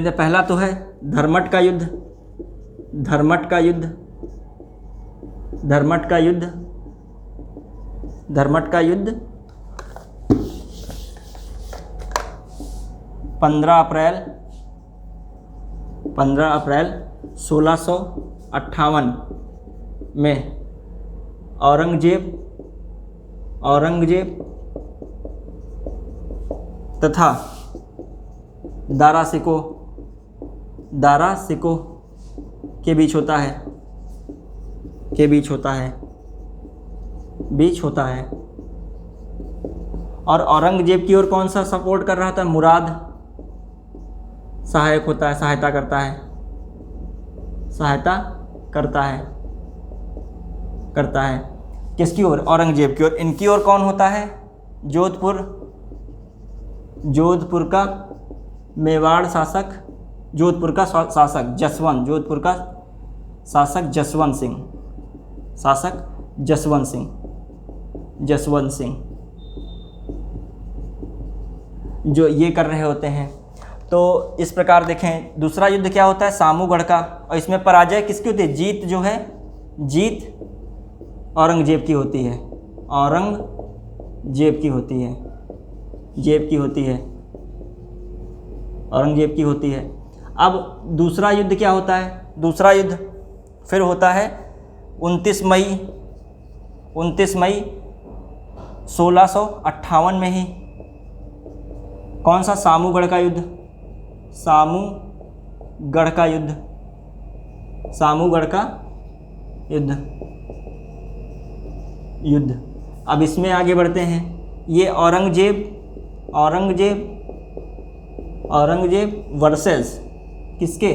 पहला तो है धर्मट का युद्ध 15 अप्रैल 1658 में औरंगजेब तथा दारा सिको के बीच होता है, बीच होता है। और औरंगजेब की ओर कौन सा सपोर्ट कर रहा था? मुराद सहायक होता है, सहायता करता है। किसकी ओर? औरंगजेब की ओर। इनकी ओर कौन होता है? जोधपुर का मेवाड़ शासक, जोधपुर का शासक जसवंत सिंह जो ये कर रहे होते हैं। तो इस प्रकार देखें, दूसरा युद्ध क्या होता है? सामूगढ़ का। और इसमें पराजय किसकी होती है? जीत जो है, जीत औरंगजेब की होती है, औरंगजेब की होती है। अब दूसरा युद्ध क्या होता है? दूसरा युद्ध फिर होता है 29 मई 1658 में ही। कौन सा? सामूगढ़ का युद्ध। अब इसमें आगे बढ़ते हैं। ये औरंगजेब वर्सेस किसके?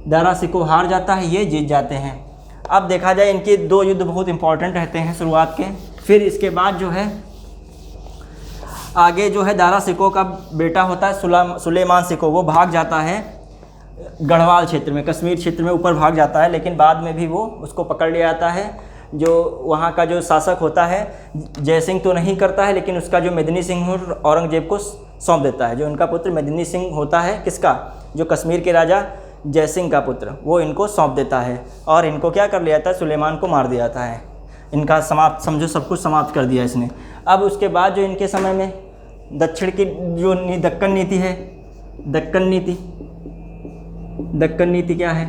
दारा सिको हार जाता है, ये जीत जाते हैं। अब देखा जाए, इनके दो युद्ध बहुत इंपॉर्टेंट रहते हैं शुरुआत के। फिर इसके बाद जो है आगे जो है दारा सिको का बेटा होता है सुलेमान सिको, वो भाग जाता है गढ़वाल क्षेत्र में, कश्मीर क्षेत्र में ऊपर भाग जाता है। लेकिन बाद में भी वो उसको पकड़ लिया जाता है। जो वहाँ का जो शासक होता है, जयसिंह तो नहीं करता है, लेकिन उसका जो मेदिनी सिंह औरंगजेब को सौंप देता है। जो उनका पुत्र मेदिनी सिंह होता है, किसका? जो कश्मीर के राजा जयसिंह का पुत्र, वो इनको सौंप देता है। और इनको क्या कर लिया था? सुलेमान को मार दिया जाता है। इनका समझो सब कुछ समाप्त कर दिया इसने। अब उसके बाद जो इनके समय में दक्षिण की जो दक्कन नीति है, दक्कन नीति क्या है?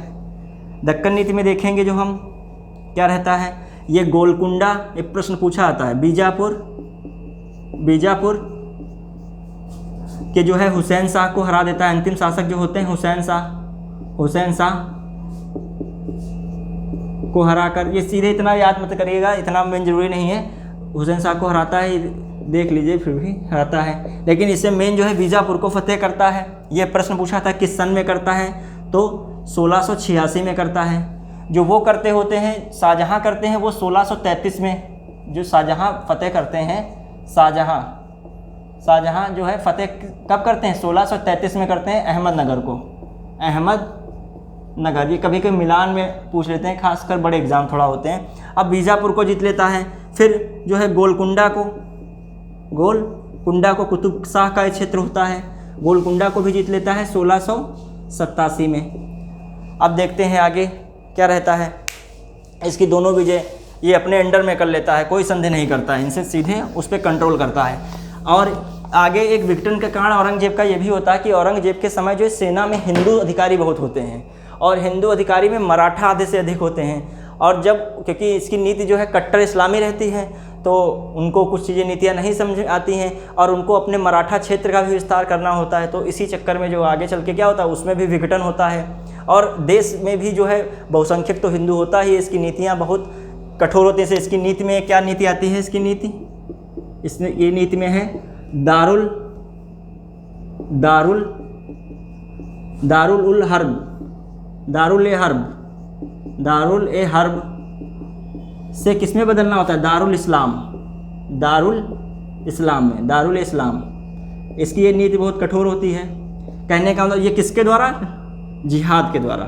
दक्कन नीति में देखेंगे जो हम, क्या रहता है? ये गोलकुंडा, एक प्रश्न पूछा जाता है। बीजापुर के जो है हुसैन शाह को हरा देता है। अंतिम शासक जो होते हैं हुसैन शाह को हराकर, ये सीधे इतना याद मत करिएगा, इतना मेन जरूरी नहीं है। हुसैन शाह को हराता है, देख लीजिए, फिर भी हराता है। लेकिन इससे मेन जो है बीजापुर को फतेह करता है। ये प्रश्न पूछा था किस सन में करता है? तो 1686 में करता है। जो वो करते होते हैं, शाहजहाँ करते हैं, वो 1633 में। जो शाहजहाँ फतेह करते हैं, शाहजहाँ जो है फतेह कब करते हैं? 1633 में करते हैं अहमदनगर को। अहमदनगर, ये कभी कभी मिलान में पूछ लेते हैं, खासकर बड़े एग्जाम थोड़ा होते हैं। अब बीजापुर को जीत लेता है। फिर जो है गोलकुंडा को कुतुब शाह का क्षेत्र होता है, गोलकुंडा को भी जीत लेता है 1687 में। अब देखते हैं आगे क्या रहता है। इसकी दोनों विजय ये अपने अंडर में कर लेता है, कोई संदेह नहीं करता है, इनसे सीधे उस पर कंट्रोल करता है। और आगे एक विघटन का कारण औरंगजेब का ये भी होता है कि औरंगजेब के समय जो सेना में हिंदू अधिकारी बहुत होते हैं, और हिंदू अधिकारी में मराठा आधे से अधिक होते हैं। और जब, क्योंकि इसकी नीति जो है कट्टर इस्लामी रहती है, तो उनको कुछ चीज़ें नीतियाँ नहीं समझ आती हैं, और उनको अपने मराठा क्षेत्र का भी विस्तार करना होता है। तो इसी चक्कर में जो आगे चल के क्या होता है, उसमें भी विघटन होता है। और देश में भी जो है बहुसंख्यक तो हिंदू होता ही, इसकी नीतियाँ बहुत कठोर होती हैं। इसकी नीति में क्या नीति आती है? इसकी नीति, ये नीति में है दारुल ए हर्ब से किस में बदलना होता है? दारुल इस्लाम। इसकी ये नीति बहुत कठोर होती है। कहने का मतलब ये किसके द्वारा? जिहाद के द्वारा।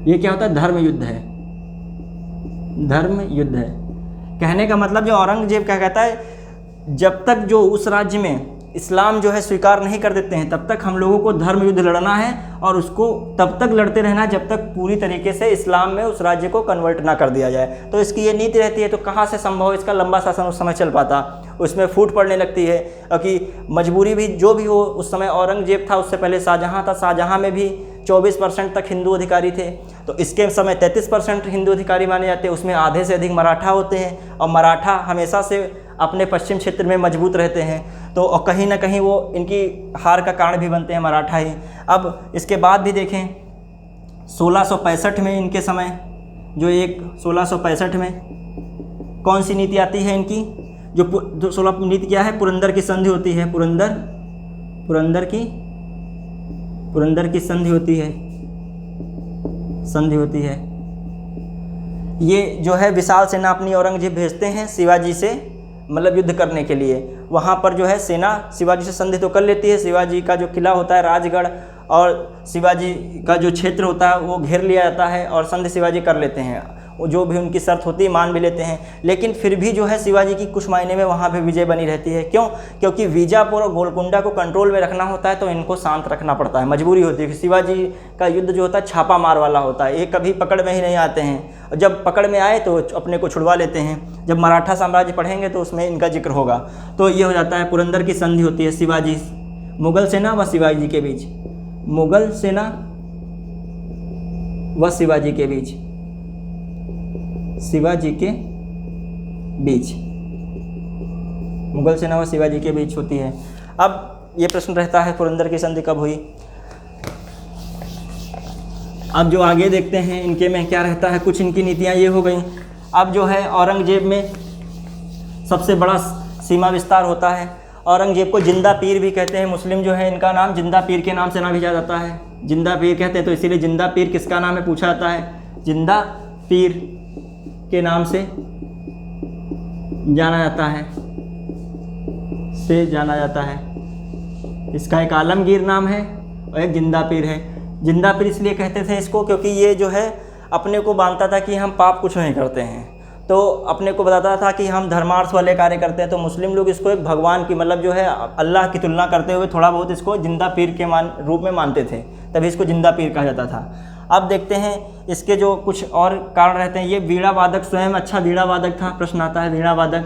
ये क्या होता है? धर्म युद्ध है। कहने का मतलब जो औरंगजेब क्या कहता है, जब तक जो उस राज्य में इस्लाम जो है स्वीकार नहीं कर देते हैं, तब तक हम लोगों को धर्म युद्ध लड़ना है, और उसको तब तक लड़ते रहना जब तक पूरी तरीके से इस्लाम में उस राज्य को कन्वर्ट ना कर दिया जाए। तो इसकी ये नीति रहती है। तो कहाँ से संभव इसका लंबा शासन उस समय चल पाता? उसमें फूट पड़ने लगती है, क्योंकि मजबूरी भी जो भी हो, उस समय औरंगजेब था, उससे पहले शाहजहाँ था। शाहजहाँ में भी 24% तक हिंदू अधिकारी थे। तो इसके समय 33% हिंदू अधिकारी माने जाते हैं, उसमें आधे से अधिक मराठा होते हैं, और मराठा हमेशा से अपने पश्चिम क्षेत्र में मजबूत रहते हैं। तो और कहीं ना कहीं वो इनकी हार का कारण भी बनते हैं मराठा ही। अब इसके बाद भी देखें 1665 में इनके समय जो 1665 में कौन सी नीति आती है इनकी, जो 16 नीति क्या है, पुरंदर की संधि होती है, पुरंदर की संधि होती है। ये जो है विशाल सेना अपनी औरंगजेब भेजते हैं शिवाजी से मतलब युद्ध करने के लिए। वहाँ पर जो है सेना शिवाजी से संधि तो कर लेती है, शिवाजी का जो किला होता है राजगढ़ और शिवाजी का जो क्षेत्र होता है वो घेर लिया जाता है और संधि शिवाजी कर लेते हैं। वो जो भी उनकी शर्त होती है मान भी लेते हैं, लेकिन फिर भी जो है शिवाजी की कुछ मायने में वहाँ पे विजय बनी रहती है। क्यों? क्योंकि बीजापुर और गोलकुंडा को कंट्रोल में रखना होता है, तो इनको शांत रखना पड़ता है, मजबूरी होती है कि शिवाजी का युद्ध जो होता है छापा मार वाला होता है, ये कभी पकड़ में ही नहीं आते हैं, और जब पकड़ में आए तो अपने को छुड़वा लेते हैं। जब मराठा साम्राज्य पढ़ेंगे तो उसमें इनका जिक्र होगा। तो ये हो जाता है पुरंदर की संधि होती है शिवाजी, मुगल सेना व शिवाजी के बीच, मुगल सेना व शिवाजी के बीच, मुगल सेना व शिवाजी के बीच होती है। अब ये प्रश्न रहता है पुरंदर की संधि कब हुई। अब जो आगे देखते हैं इनके में क्या रहता है, कुछ इनकी नीतियाँ ये हो गई। अब जो है औरंगजेब में सबसे बड़ा सीमा विस्तार होता है। औरंगजेब को जिंदा पीर भी कहते हैं, मुस्लिम जो है इनका नाम जिंदा पीर के नाम से ना भेजा जाता है, जिंदा पीर कहते हैं। तो इसीलिए जिंदा पीर किसका नाम है पूछा जाता है, जिंदा पीर के नाम से जाना जाता है, इसका एक आलमगीर नाम है और एक जिंदा पीर है। जिंदा पीर इसलिए कहते थे इसको क्योंकि ये जो है अपने को मानता था कि हम पाप कुछ नहीं करते हैं, तो अपने को बताता था कि हम धर्मार्थ वाले कार्य करते हैं। तो मुस्लिम लोग इसको एक भगवान की मतलब जो है अल्लाह की तुलना करते हुए थोड़ा बहुत इसको जिंदा पीर के रूप में मानते थे, तभी इसको जिंदा पीर कहा जाता था। अब देखते हैं इसके जो कुछ और कारण रहते हैं। ये वीणा वादक स्वयं अच्छा वीणा वादक था। प्रश्न आता है वीणा वादक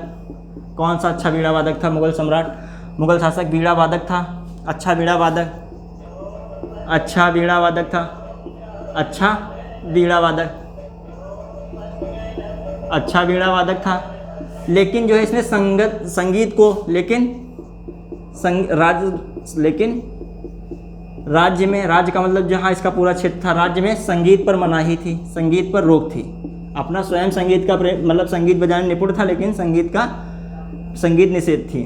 कौन सा अच्छा वीणा वादक था। मुगल शासक वीणा वादक था, अच्छा वीणा वादक था। लेकिन जो है इसने संगीत को राज्य में, राज्य का मतलब जहाँ इसका पूरा क्षेत्र था, राज्य में संगीत पर मनाही थी, संगीत पर रोक थी। अपना स्वयं संगीत का मतलब संगीत बजाने निपुण था, लेकिन संगीत निषेध थी,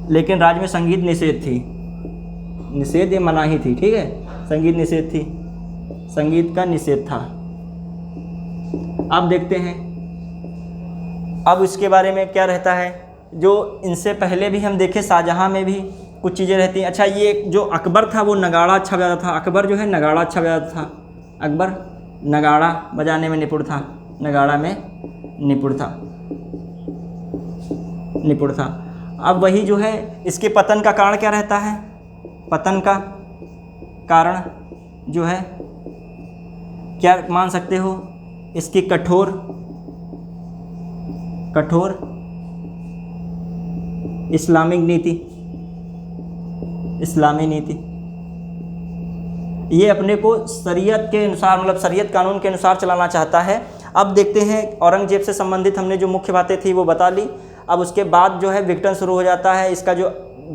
लेकिन राज्य में संगीत निषेध थी, निषेध ये मनाही थी, ठीक है, संगीत निषेध थी, संगीत का निषेध था। अब देखते हैं अब इसके बारे में क्या रहता है। जो इनसे पहले भी हम देखें शाहजहाँ में भी कुछ चीज़ें रहती हैं। अच्छा, ये जो अकबर था वो नगाड़ा अच्छा बजाता था। अकबर जो है नगाड़ा अच्छा बजाता था। अकबर नगाड़ा बजाने में निपुण था, नगाड़ा में निपुण था। अब वही जो है इसके पतन का कारण क्या रहता है। पतन का कारण जो है क्या मान सकते हो, इसकी कठोर इस्लामी नीति। ये अपने को शरीयत के अनुसार मतलब शरीयत कानून के अनुसार चलाना चाहता है। अब देखते हैं औरंगजेब से संबंधित हमने जो मुख्य बातें थी वो बता ली। अब उसके बाद जो है विघटन शुरू हो जाता है। इसका जो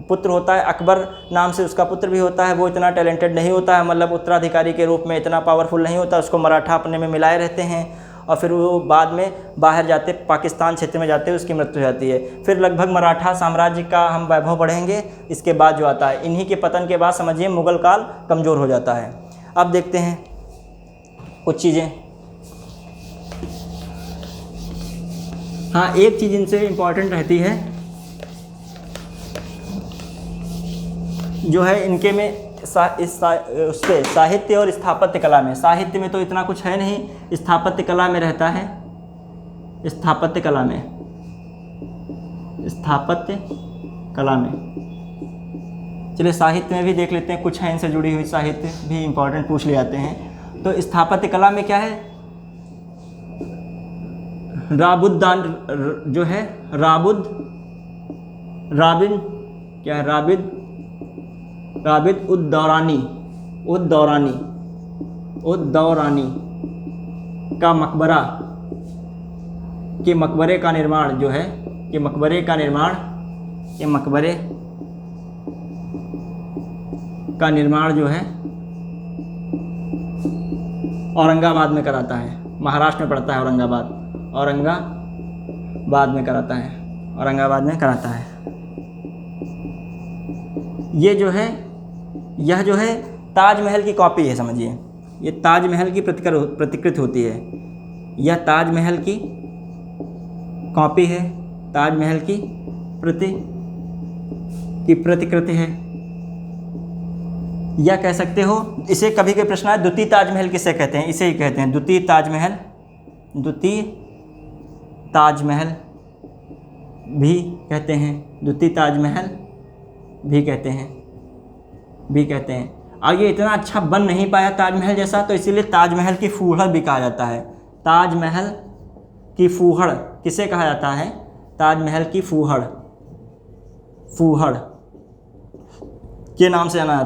पुत्र होता है अकबर नाम से उसका पुत्र भी होता है, वो इतना टैलेंटेड नहीं होता है, मतलब उत्तराधिकारी के रूप में इतना पावरफुल नहीं होता। उसको मराठा अपने में मिलाए रहते हैं और फिर वो बाद में बाहर जाते, पाकिस्तान क्षेत्र में जाते, उसकी मृत्यु हो जाती है। फिर लगभग मराठा साम्राज्य का हम वैभव पढ़ेंगे। इसके बाद जो आता है, इन्हीं के पतन के बाद समझिए मुगल काल कमज़ोर हो जाता है। अब देखते हैं कुछ चीज़ें। हाँ, एक चीज़ इनसे इम्पॉर्टेंट रहती है जो है इनके में उससे साहित्य और स्थापत्य कला में। साहित्य में तो इतना कुछ है नहीं, स्थापत्य कला में रहता है। स्थापत्य कला में चलिए साहित्य में भी देख लेते हैं, कुछ है इनसे जुड़ी हुई साहित्य भी इम्पोर्टेंट पूछ ले जाते हैं। तो स्थापत्य कला में क्या है, राबुद्दान जो है राबिद राबिद उद दौरानी का मकबरा के मकबरे का निर्माण जो है कि मकबरे का निर्माण जो है औरंगाबाद में कराता है। महाराष्ट्र में पड़ता है औरंगाबाद में कराता है। यह जो है ताजमहल की कॉपी है, समझिए। ये ताजमहल की प्रतिकृति होती है। यह ताजमहल की कॉपी है, ताजमहल की प्रतिकृति है, या कह सकते हो इसे कभी कभी प्रश्न आया द्वितीय ताजमहल किसे कहते हैं? इसे ही कहते हैं द्वितीय ताजमहल भी कहते हैं। और ये इतना अच्छा बन नहीं पाया ताजमहल जैसा, तो इसीलिए ताजमहल की फूहड़ भी कहा जाता है। ताजमहल की फूहड़ किसे कहा जाता है? ताजमहल की फूहड़ के नाम से जाना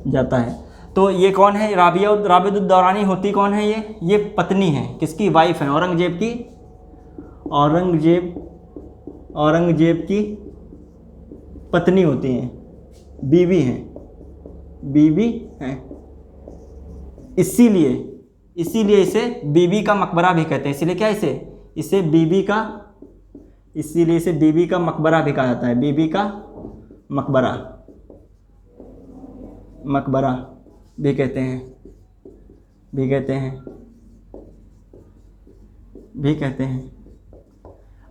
जाता है। तो ये कौन है? राबिद उद दौरानी होती कौन है? ये पत्नी है, किसकी? वाइफ है, औरंगजेब की पत्नी होती हैं, बीवी हैं। इसीलिए इसे बीबी का मकबरा भी कहते हैं। इसीलिए क्या इसे बीबी का मकबरा भी कहा जाता है। बीबी का मकबरा भी कहते हैं।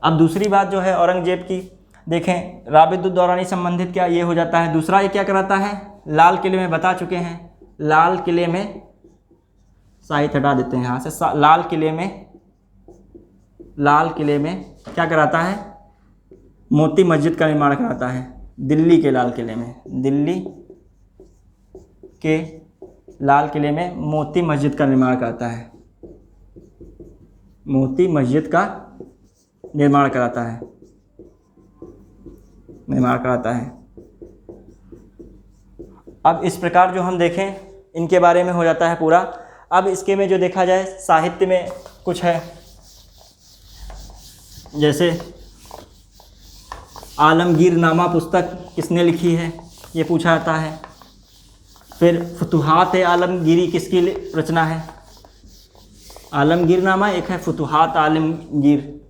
अब दूसरी बात जो है औरंगजेब की, देखें राबिद उद दौरानी संबंधित क्या ये हो जाता है। दूसरा ये क्या कराता है? लाल किले में बता चुके हैं, लाल किले में साहित्य हटा देते हैं यहाँ से। लाल किले में क्या कराता है? मोती मस्जिद का निर्माण कराता है। दिल्ली के लाल किले में मोती मस्जिद का निर्माण कराता है। अब इस प्रकार जो हम देखें इनके बारे में हो जाता है पूरा। अब इसके में जो देखा जाए साहित्य में कुछ है, जैसे आलमगीरनामा पुस्तक किसने लिखी है, ये पूछा जाता है। फिर फुतुहात आलमगीरी किसकी रचना है? आलमगीरनामा एक है, फुतुहात आलमगीर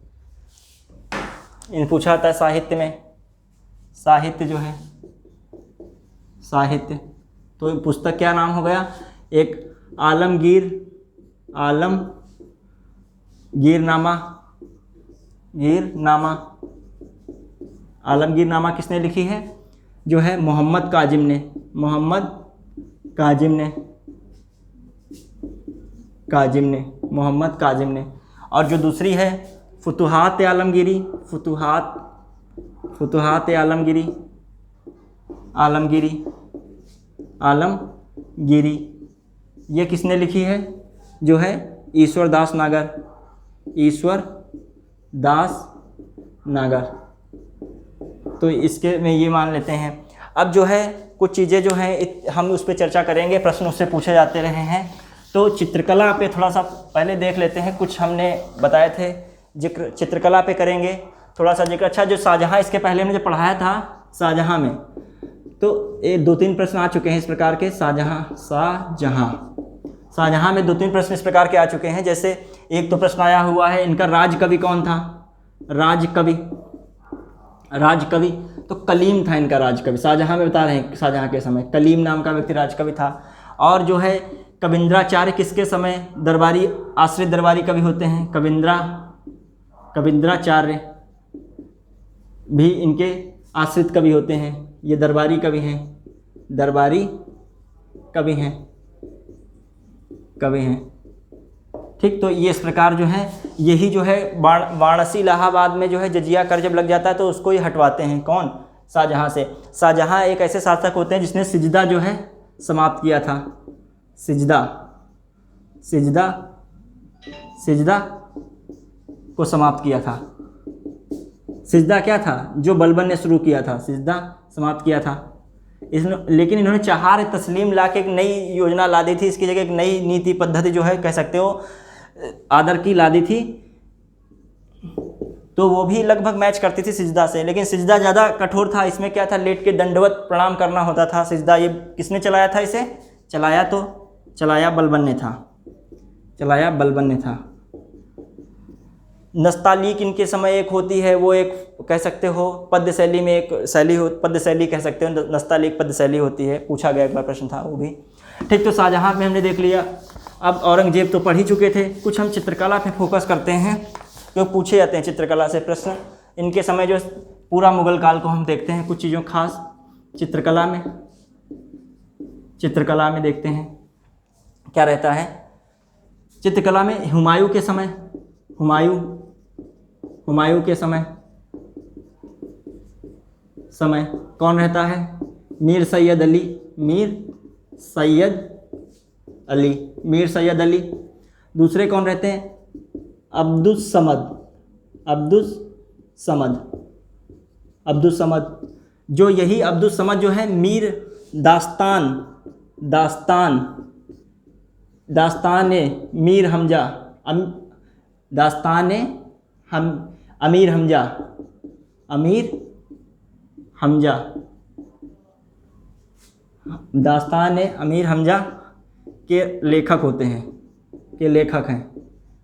इन पूछा जाता है साहित्य में। साहित्य तो पुस्तक क्या नाम हो गया? एक आलमगीरनामा किसने लिखी है? जो है मोहम्मद काजिम ने। और जो दूसरी है फुतुहात आलमगीरी, ये किसने लिखी है? जो है ईश्वर दास नागर। तो इसके में ये मान लेते हैं। अब जो है कुछ चीज़ें जो हैं हम उस पर चर्चा करेंगे, प्रश्न उससे पूछे जाते रहे हैं। तो चित्रकला पे थोड़ा सा पहले देख लेते हैं। कुछ हमने बताए थे, जिक्र चित्रकला पे करेंगे थोड़ा सा जिक्र। अच्छा, जो शाहजहाँ इसके पहले हमने जो पढ़ाया था शाहजहाँ में, तो ये 2-3 प्रश्न आ चुके हैं इस प्रकार के। शाहजहाँ में 2-3 प्रश्न इस प्रकार के आ चुके हैं। जैसे एक तो प्रश्न आया हुआ है, इनका राजकवि कौन था? राजकवि तो कलीम था इनका राजकवि। शाहजहाँ में बता रहे हैं शाहजहाँ के समय कलीम नाम का व्यक्ति राजकवि था। और जो है कविंद्राचार्य किसके समय दरबारी आश्रित दरबारी कवि होते हैं? कविंद्राचार्य भी इनके आश्रित कवि होते हैं। ये दरबारी कवि हैं। ठीक, तो ये इस प्रकार जो है, यही जो है वाराणसी इलाहाबाद में जो है जजिया कर जब लग जाता है तो उसको ही हटवाते हैं। कौन? शाहजहाँ से। शाहजहाँ एक ऐसे शासक होते हैं जिसने सिजदा जो है समाप्त किया था। सिजदा सिजदा को समाप्त किया था। सिजदा क्या था? जो बलबन ने शुरू किया था, सिजदा समाप्त किया था। लेकिन इन्होंने चहार तस्लीम ला के एक नई योजना ला दी थी, इसकी जगह एक नई नीति पद्धति जो है कह सकते हो आदर की ला दी थी, तो वो भी लगभग मैच करती थी सिजदा से। लेकिन सिजदा ज़्यादा कठोर था, इसमें क्या था, लेट के दंडवत प्रणाम करना होता था सिजदा। ये किसने चलाया था इसे? चलाया बलबन ने था, चलाया बलबन ने था। नस्तालीक इनके समय एक होती है, वो एक कह सकते हो पद्य शैली में एक शैली हो, पद्य शैली कह सकते हो, नस्तालीक पद्य शैली होती है। पूछा गया एक बार प्रश्न था वो भी। ठीक, तो शाहजहाँ में हमने देख लिया। अब औरंगजेब तो पढ़ ही चुके थे, कुछ हम चित्रकला पे फोकस करते हैं, क्योंकि पूछे जाते हैं चित्रकला से प्रश्न। इनके समय जो पूरा मुगल काल को हम देखते हैं, कुछ चीज़ों खास चित्रकला में देखते हैं क्या रहता है। चित्रकला में हुमायूं के समय, हुमायूं के समय कौन रहता है? मीर सैयद अली। दूसरे कौन रहते हैं? अब्दुस समद। जो यही अब्दुस समद जो है मीर दास्तान मीर हमजा, अमीर हमजा के लेखक होते हैं,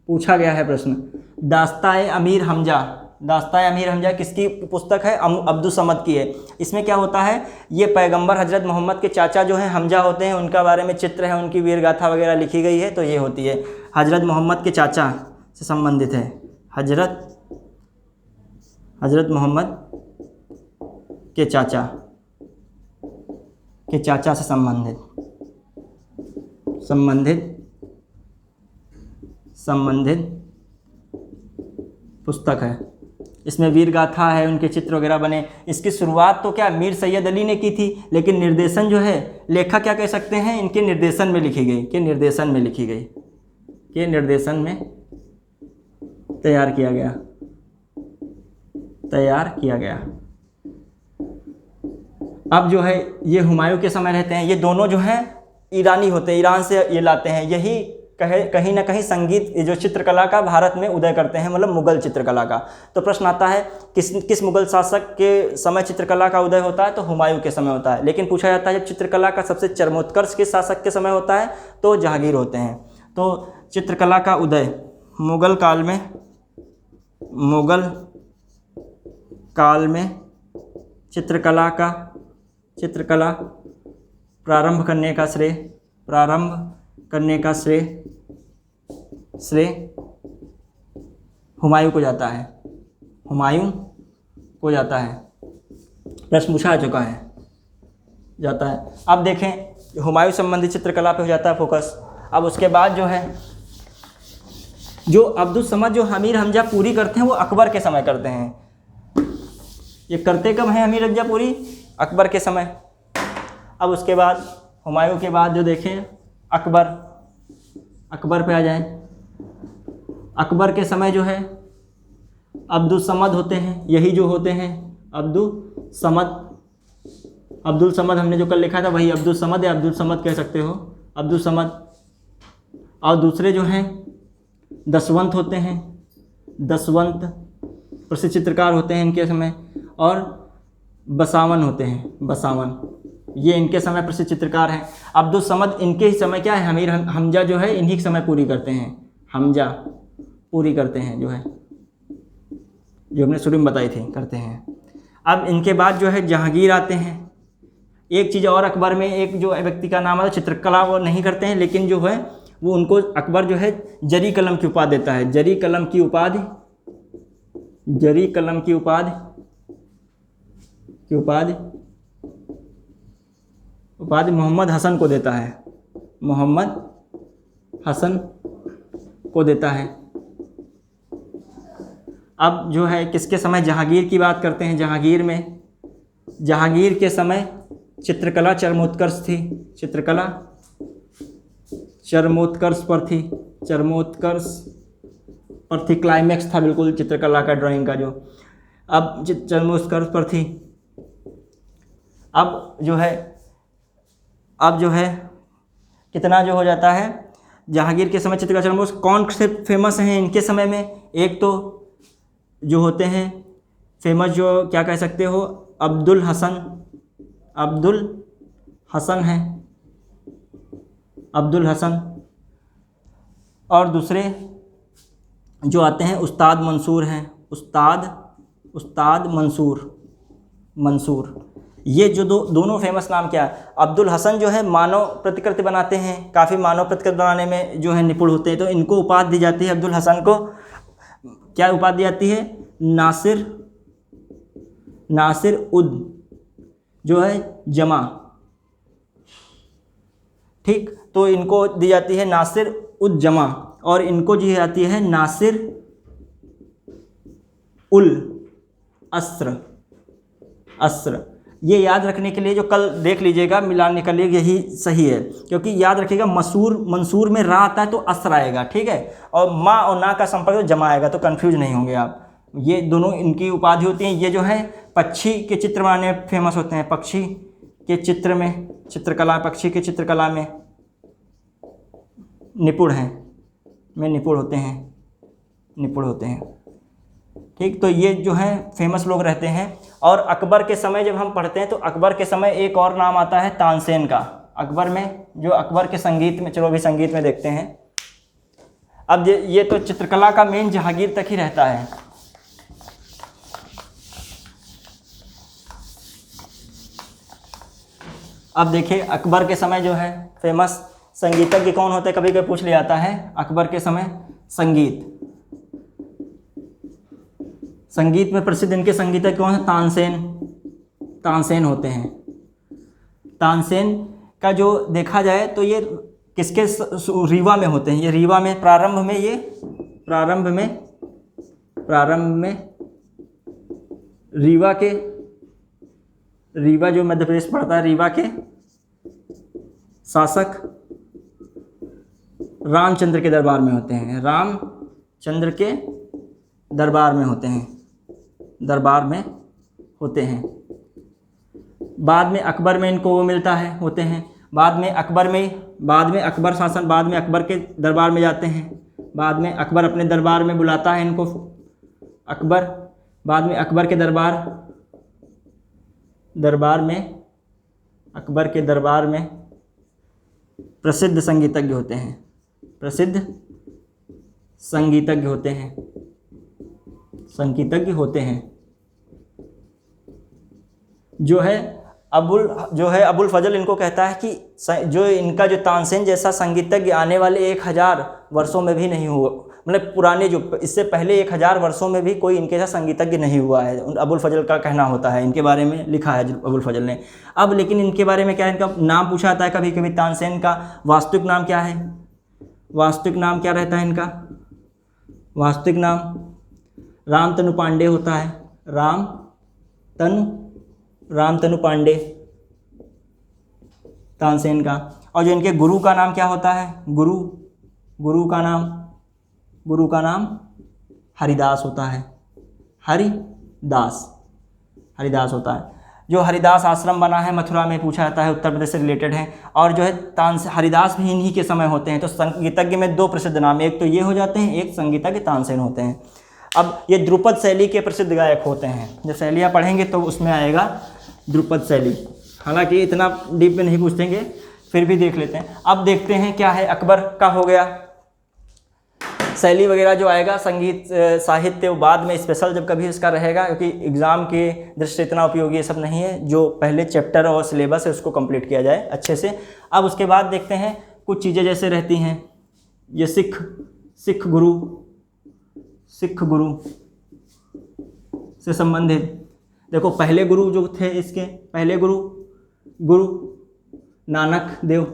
पूछा गया है प्रश्न। दास्ताए अमीर हमजा किसकी पुस्तक है? अब्दुस समद की है। इसमें क्या होता है, ये पैगंबर हजरत मोहम्मद के चाचा जो हैं हमजा होते हैं, उनका बारे में चित्र है, उनकी वीर गाथा वगैरह लिखी गई है, तो ये होती है हजरत मोहम्मद के चाचा से संबंधित है, हजरत मोहम्मद के चाचा से संबंधित पुस्तक है। इसमें वीर गाथा है, उनके चित्र वगैरह बने। इसकी शुरुआत तो क्या मीर सैयद अली ने की थी, लेकिन निर्देशन जो है लेखक क्या कह सकते हैं, इनके निर्देशन में लिखी गई, के निर्देशन में तैयार किया गया। अब जो है ये हुमायूं के समय रहते हैं। ये दोनों जो हैं ईरानी होते हैं, ईरान से ये लाते हैं। यही कहीं ना कहीं संगीत जो चित्रकला का भारत में उदय करते हैं, मतलब मुगल चित्रकला का। तो प्रश्न आता है किस मुगल शासक के समय चित्रकला का उदय होता है? तो हुमायूं के समय होता है। लेकिन पूछा जाता है जब चित्रकला का सबसे चरमोत्कर्ष किस शासक के समय होता है? तो जहांगीर होते हैं। तो चित्रकला का उदय मुगल काल में चित्रकला प्रारंभ करने का श्रेय हुमायूं को जाता है। प्रश्न पूछा चुका है, जाता है। अब देखें हुमायूं संबंधी चित्रकला पे हो जाता है फोकस। अब उसके बाद जो है जो अब्दुस समद जो अमीर हमजा पूरी करते हैं, वो अकबर के समय करते हैं। ये करते कब हैं अमीर हमजा पूरी? अकबर के समय। अब उसके बाद हुमायूं के बाद जो देखें अकबर पे आ जाएं। अकबर के समय जो है अब्दुल समद होते हैं, यही जो होते हैं अब्दुल समद हमने जो कल लिखा था वही अब्दुल समद या अब्दुल समद कह सकते हो, अब्दुल समद। और दूसरे जो हैं दसवंत होते हैं, दसवंत प्रसिद्ध चित्रकार होते हैं इनके समय। और बसावन होते हैं, बसावन, ये इनके समय प्रसिद्ध चित्रकार हैं। अब्दुल समद इनके ही समय क्या है, अमीर हमजा जो है इन्हीं के समय पूरी करते हैं, हमजा पूरी करते हैं जो है, जो हमने शुरू में बताई थी, करते हैं। अब इनके बाद जो है जहांगीर आते हैं। एक चीज़ और, अकबर में एक जो व्यक्ति का नाम है चित्रकला वो नहीं करते हैं, लेकिन जो है वो उनको अकबर जो है जरी कलम की उपाधि देता है, जरी कलम की उपाधि मोहम्मद हसन को देता है, मोहम्मद हसन को देता है। अब जो है किसके समय, जहांगीर की बात करते हैं। जहांगीर के समय चित्रकला चरमोत्कर्ष थी, चित्रकला चरमोत्कर्ष पर थी, चरमोत्कर्ष पर थी, क्लाइमैक्स था बिल्कुल चित्रकला का, ड्राइंग का जो। अब चरमोत्कर्ष कर्व पर थी। अब जो है कितना जो हो जाता है, जहांगीर के समय चित्रकला चरमोत्कर्ष कौन से फेमस हैं इनके समय में? एक तो जो होते हैं फेमस, जो क्या कह सकते हो, अब्दुल हसन हैं, अब्दुल हसन। और दूसरे जो आते हैं उस्ताद मंसूर हैं, उस्ताद मंसूर। ये जो दोनों फेमस नाम क्या है? अब्दुल हसन जो है मानव प्रतिकृति बनाते हैं, काफ़ी मानव प्रतिकृति बनाने में जो है निपुण होते हैं, तो इनको उपाधि दी जाती है। अब्दुल हसन को क्या उपाधि दी जाती है? नासिर उद जो है जमा, ठीक, तो इनको दी जाती है नासिर उद जमा, और इनको दी जाती है नासिर उल अस्र। ये याद रखने के लिए जो कल देख लीजिएगा मिलान निकल लिए, यही सही है, क्योंकि याद रखिएगा मंसूर में रा आता है तो अस्र आएगा, ठीक है, और माँ और ना का संपर्क तो जमा आएगा, तो कंफ्यूज नहीं होंगे आप। ये दोनों इनकी उपाधि होती हैं। ये जो है पक्षी के चित्र बनाने में फेमस होते हैं, पक्षी के चित्र में पक्षी के चित्रकला में निपुण होते हैं, ठीक। तो ये जो है फेमस लोग रहते हैं। और अकबर के समय जब हम पढ़ते हैं तो अकबर के समय एक और नाम आता है तानसेन का। अकबर में जो अकबर के संगीत में, चलो अभी संगीत में देखते हैं। अब ये तो चित्रकला का मेन जहांगीर तक ही रहता है। अब देखिए अकबर के समय जो है फेमस संगीतज्ञ कौन होते हैं, कभी कभी पूछ लिया जाता है। अकबर के समय संगीत में प्रसिद्ध इनके संगीतज्ञ कौन है? तानसेन होते हैं। तानसेन का जो देखा जाए तो ये किसके रीवा में होते हैं? ये रीवा में प्रारंभ में रीवा जो मध्य प्रदेश पड़ता है, रीवा के शासक रामचंद्र के दरबार में होते हैं। रामचंद्र के दरबार में होते हैं। बाद में अकबर में इनको वो मिलता है, होते हैं। बाद में अकबर शासन, बाद में अकबर के दरबार में जाते हैं। बाद में अकबर अपने दरबार में बुलाता है इनको। बाद में अकबर के दरबार में प्रसिद्ध संगीतज्ञ होते हैं। जो है अबुल फजल इनको कहता है कि जो इनका जो तानसेन जैसा संगीतज्ञ आने वाले 1000 वर्षों में भी नहीं हुआ, मतलब पुराने जो इससे पहले 1000 वर्षों में भी कोई इनके जैसा संगीतज्ञ नहीं हुआ है। अबुल फजल का कहना होता है, इनके बारे में लिखा है अबुल फजल ने। अब लेकिन इनके बारे में क्या है, इनका नाम पूछा जाता है कभी कभी। तानसेन का वास्तविक नाम क्या है? वास्तविक नाम क्या रहता है इनका? वास्तविक नाम रामतनु पांडे होता है। रामतनु पांडे तानसेन का। और जो इनके गुरु का नाम क्या होता है? गुरु का नाम हरिदास होता है। हरिदास होता है। जो हरिदास आश्रम बना है मथुरा में, पूछा जाता है, उत्तर प्रदेश से रिलेटेड है। और जो है हरिदास भी इन्हीं के समय होते हैं। तो संगीतज्ञ में 2 प्रसिद्ध नाम, एक तो ये हो जाते हैं, एक संगीतज्ञ तानसेन होते हैं। अब ये ध्रुपद शैली के प्रसिद्ध गायक होते हैं। जब शैलियाँ पढ़ेंगे तो उसमें आएगा ध्रुपद शैली। हालांकि इतना डीप में नहीं पूछेंगे, फिर भी देख लेते हैं। अब देखते हैं क्या है। अकबर का हो गया, शैली वगैरह जो आएगा, संगीत साहित्य बाद में स्पेशल जब कभी इसका रहेगा, क्योंकि एग्ज़ाम के दृष्टि से इतना उपयोगी ये सब नहीं है। जो पहले चैप्टर और सिलेबस है उसको कंप्लीट किया जाए अच्छे से। अब उसके बाद देखते हैं कुछ चीज़ें जैसे रहती हैं, ये सिख गुरु से संबंधित। देखो पहले गुरु जो थे इसके, पहले गुरु नानक देव।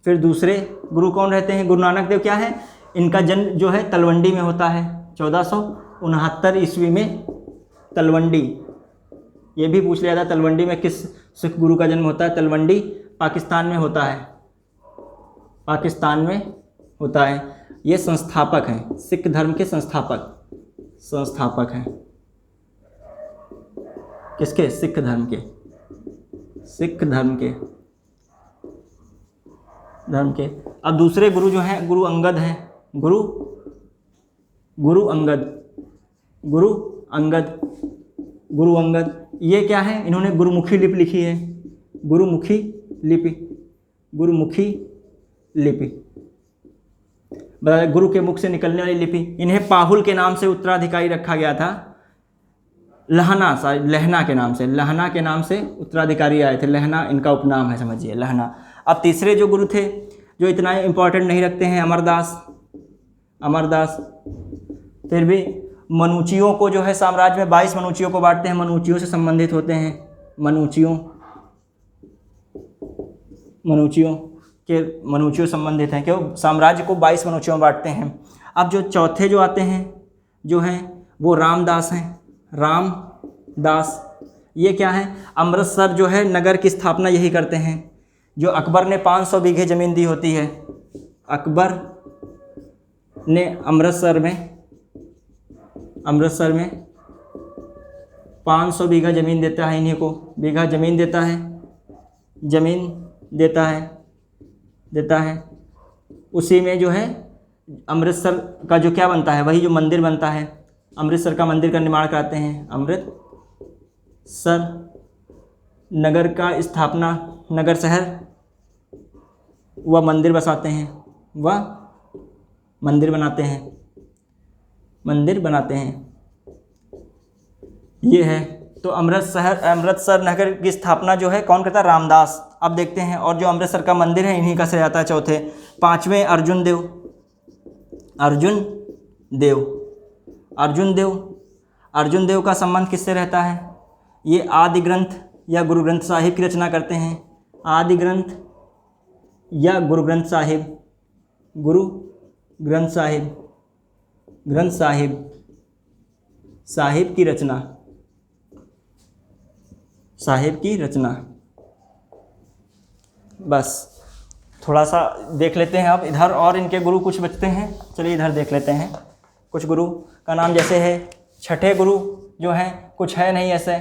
फिर दूसरे गुरु कौन रहते हैं? गुरु नानक देव क्या है? इनका जन्म जो है तलवंडी में होता है, 1469 ईस्वी में तलवंडी। ये भी पूछ लिया था, तलवंडी में किस सिख गुरु का जन्म होता है? तलवंडी पाकिस्तान में होता है। पाकिस्तान में होता है। ये संस्थापक हैं, सिख धर्म के संस्थापक हैं। किसके? सिख धर्म के अब दूसरे गुरु जो हैं गुरु अंगद हैं। गुरु अंगद ये क्या है? इन्होंने गुरुमुखी लिपि लिखी है। गुरुमुखी लिपि गुरु के मुख से निकलने वाली लिपि। इन्हें पाहुल के नाम से उत्तराधिकारी रखा गया था। लहना के नाम से उत्तराधिकारी आए थे। लहना इनका उपनाम है, समझिए, लहना। अब तीसरे जो गुरु थे जो इतना इम्पोर्टेंट नहीं रखते हैं, अमरदास। फिर भी मनुचियों को जो है साम्राज्य में 22 मनुचियों को बांटते हैं, मनुचियों से संबंधित होते हैं। मनुचियों संबंधित हैं, क्यों? साम्राज्य को 22 मनुचियों में बांटते हैं। अब जो चौथे जो आते हैं जो हैं वो रामदास हैं। रामदास ये क्या है? अमृतसर जो है नगर की स्थापना यही करते हैं। जो अकबर ने 500 बीघे ज़मीन दी होती है, अकबर ने अमृतसर में 500 बीघा ज़मीन देता है, इन्हीं को बीघा ज़मीन देता है। उसी में जो है अमृतसर का जो क्या बनता है, वही जो मंदिर बनता है, अमृतसर का मंदिर का निर्माण कराते हैं। अमृतसर नगर का स्थापना, नगर शहर, वह मंदिर बसाते हैं, मंदिर बनाते हैं। ये है। तो अमृतसर नगर की स्थापना जो है कौन करता है? रामदास। अब देखते हैं, और जो अमृतसर का मंदिर है इन्हीं का से आता है। चौथे, पांचवें अर्जुन देव का संबंध किससे रहता है? ये आदि ग्रंथ या गुरु ग्रंथ साहिब की रचना करते हैं। आदि ग्रंथ या गुरु ग्रंथ साहिब की रचना। बस थोड़ा सा देख लेते हैं अब इधर, और इनके गुरु कुछ बचते हैं। चलिए इधर देख लेते हैं कुछ गुरु का नाम। जैसे है छठे गुरु जो हैं, कुछ है नहीं ऐसे,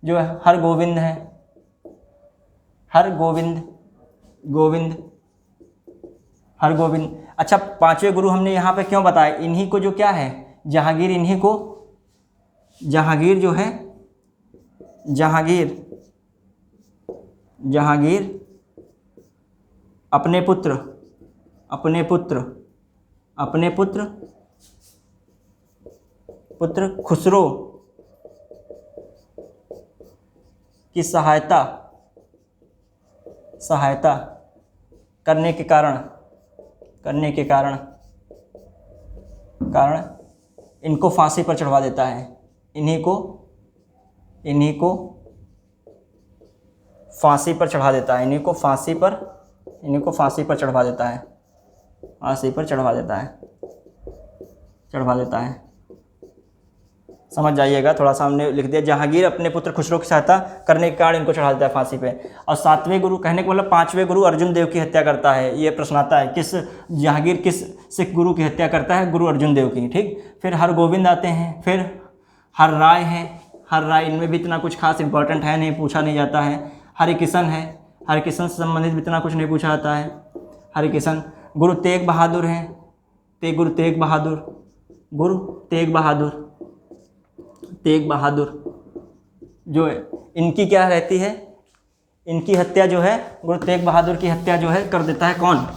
जो हरगोविंद हैं। हरगोविंद। अच्छा, पांचवें गुरु हमने यहाँ पे क्यों बताया? इन्हीं को जो क्या है जहांगीर, जहांगीर जो है जहांगीर अपने पुत्र खुसरो की सहायता करने के कारण इनको फांसी पर चढ़वा देता है। इन्हीं को फांसी पर चढ़ा देता है। इन्हीं को फांसी पर चढ़वा देता है। समझ जाइएगा, थोड़ा सा हमने लिख दिया। जहांगीर अपने पुत्र खुसरो की सहायता करने के कारण इनको चढ़ा देता है फांसी पे। और सातवें गुरु, कहने का मतलब पांचवें गुरु अर्जुन देव की हत्या करता है। ये प्रश्न आता है, जहांगीर किस सिख गुरु की हत्या करता है? गुरु अर्जुन देव की। ठीक। फिर हरगोविंद आते हैं, फिर हर राय हैं। हर राय, इनमें भी इतना कुछ खास इंपॉर्टेंट है नहीं, पूछा नहीं जाता है। हरिकिशन है, हरिकिशन से संबंधित भी इतना कुछ नहीं पूछा जाता है। हरिकिशन। गुरु तेग बहादुर हैं। गुरु तेग बहादुर जो है, इनकी क्या रहती है? इनकी हत्या जो है, गुरु तेग बहादुर की हत्या जो है कर देता है कौन?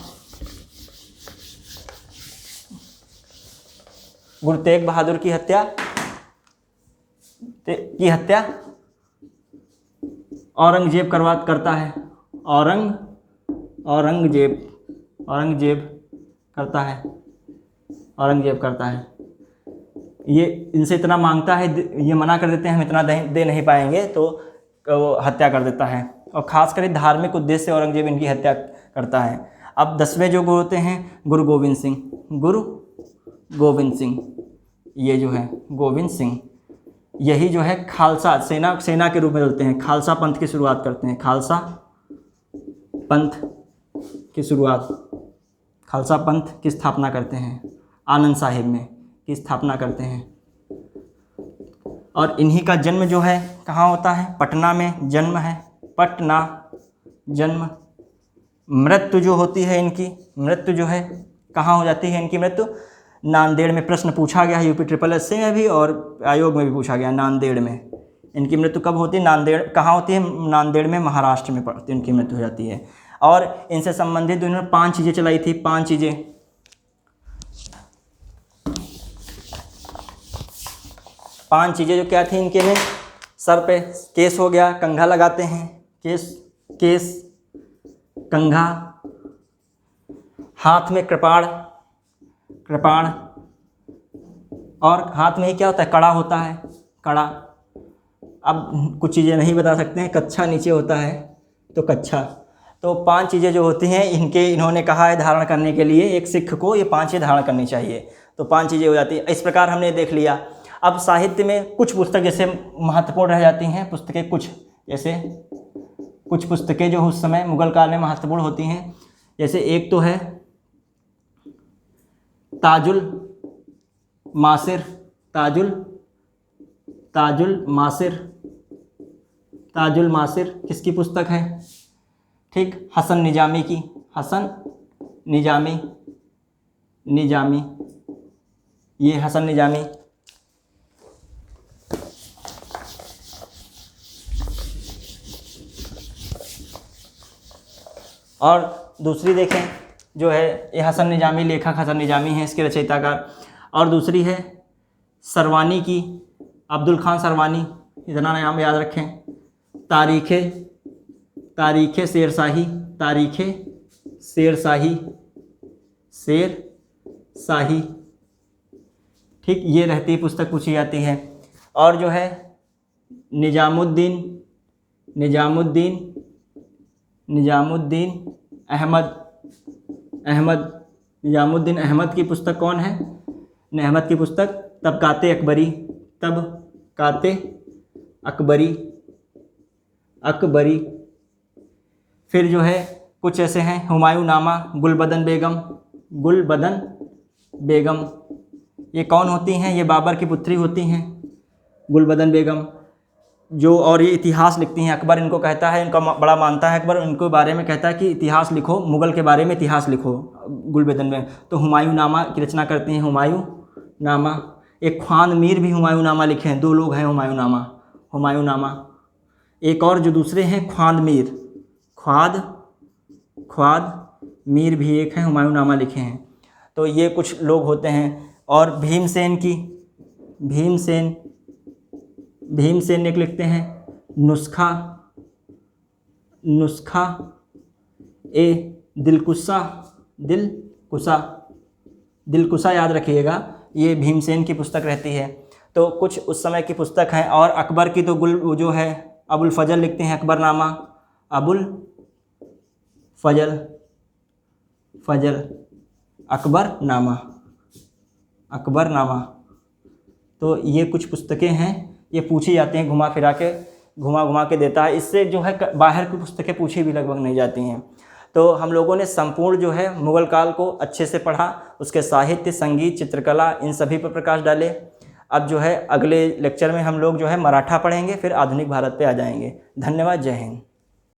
गुरु तेग बहादुर की हत्या औरंगजेब करता है। औरंगजेब करता है। ये इनसे इतना मांगता है, ये मना कर देते हैं, हम इतना दे नहीं पाएंगे, तो वो हत्या कर देता है। और ख़ासकर धार्मिक उद्देश्य से औरंगजेब इनकी हत्या करता है। अब 10वें जो गुरु होते हैं गुरु गोविंद सिंह। ये जो है गोविंद सिंह, यही जो है खालसा सेना के रूप में चलते हैं। खालसा पंथ की शुरुआत करते हैं। खालसा पंथ की शुरुआत खालसा पंथ की स्थापना करते हैं, आनंद साहिब में की स्थापना करते हैं। और इन्हीं का जन्म जो है कहाँ होता है, पटना में जन्म है, पटना जन्म। मृत्यु जो होती है इनकी, मृत्यु जो है कहाँ हो जाती है इनकी मृत्यु, नांदेड़ में। प्रश्न पूछा गया है यूपी SSS में भी और आयोग में भी पूछा गया, नांदेड़ में इनकी मृत्यु कब होती है, नांदेड़ कहाँ होती है, नांदेड़ में, महाराष्ट्र में पड़ती इनकी मृत्यु हो जाती है। और इनसे संबंधित इन्होंने 5 चीज़ें चलाई थी, 5 चीज़ें। 5 चीज़ें जो क्या थी इनके में, सर पे केस हो गया, कंघा लगाते हैं, केस कंघा, हाथ में कृपाण, और हाथ में ही क्या होता है, कड़ा होता है, कड़ा। अब कुछ चीज़ें नहीं बता सकते हैं, कच्छा नीचे होता है तो कच्छा। तो 5 चीज़ें जो होती हैं इन्होंने कहा है धारण करने के लिए, एक सिख को ये 5 चीज़ें धारण करनी चाहिए। तो 5 चीज़ें हो जाती हैं। इस प्रकार हमने देख लिया। अब साहित्य में कुछ पुस्तक जैसे महत्वपूर्ण रह जाती हैं, पुस्तकें कुछ, जैसे कुछ पुस्तकें जो उस समय मुगल काल में महत्वपूर्ण होती हैं, जैसे एक तो है ताजुल मासिर, ताजुल मासिर किसकी पुस्तक है, ठीक, हसन निजामी की, हसन निजामी, ये हसन निजामी। और दूसरी देखें जो है, ये हसन निजामी, लेखक हसन निजामी है, इसके रचयिताकार। और दूसरी है सरवानी की, अब्दुल खान सरवानी, इतना नाम याद रखें। तारीख़े शेरशाही, ठीक, ये रहती पुस्तक पूछी जाती है। और जो है निजामुद्दीन अहमद की पुस्तक कौन है, अहमद की पुस्तक तबकाते अकबरी। फिर जो है कुछ ऐसे हैं, हुमायूं नामा, गुलबदन बेगम, ये कौन होती हैं, ये बाबर की पुत्री होती हैं, गुलबदन बेगम, जो, और ये इतिहास लिखती हैं। अकबर इनको कहता है, इनका बड़ा मानता है अकबर, इनको बारे में कहता है कि इतिहास लिखो, मुग़ल के बारे में इतिहास लिखो, गुलबदन में। तो हुमायूं नामा की रचना करती हैं, हुमायूं नामा। एक ख्वान मीर भी हुमायूं नामा लिखे हैं, 2 लोग हैं हुमायूं नामा। एक और जो दूसरे हैं ख्वाद मीर भी एक हैं, हुमायूं नामा लिखे हैं। तो ये कुछ लोग होते हैं। और भीमसेन एक लिखते हैं नुस्खा ए दिलकुशा याद रखिएगा, ये भीमसेन की पुस्तक रहती है। तो कुछ उस समय की पुस्तक हैं। और अकबर की तो जो है अबुल फजल लिखते हैं अकबरनामा, अकबरनामा। तो ये कुछ पुस्तकें हैं, ये पूछी जाती हैं, घुमा घुमा के देता है। इससे जो है बाहर की पुस्तकें पूछी भी लगभग नहीं जाती हैं। तो हम लोगों ने संपूर्ण जो है मुग़ल काल को अच्छे से पढ़ा, उसके साहित्य, संगीत, चित्रकला, इन सभी पर प्रकाश डाले। अब जो है अगले लेक्चर में हम लोग जो है मराठा पढ़ेंगे, फिर आधुनिक भारत पे आ जाएंगे। धन्यवाद, जय हिंद।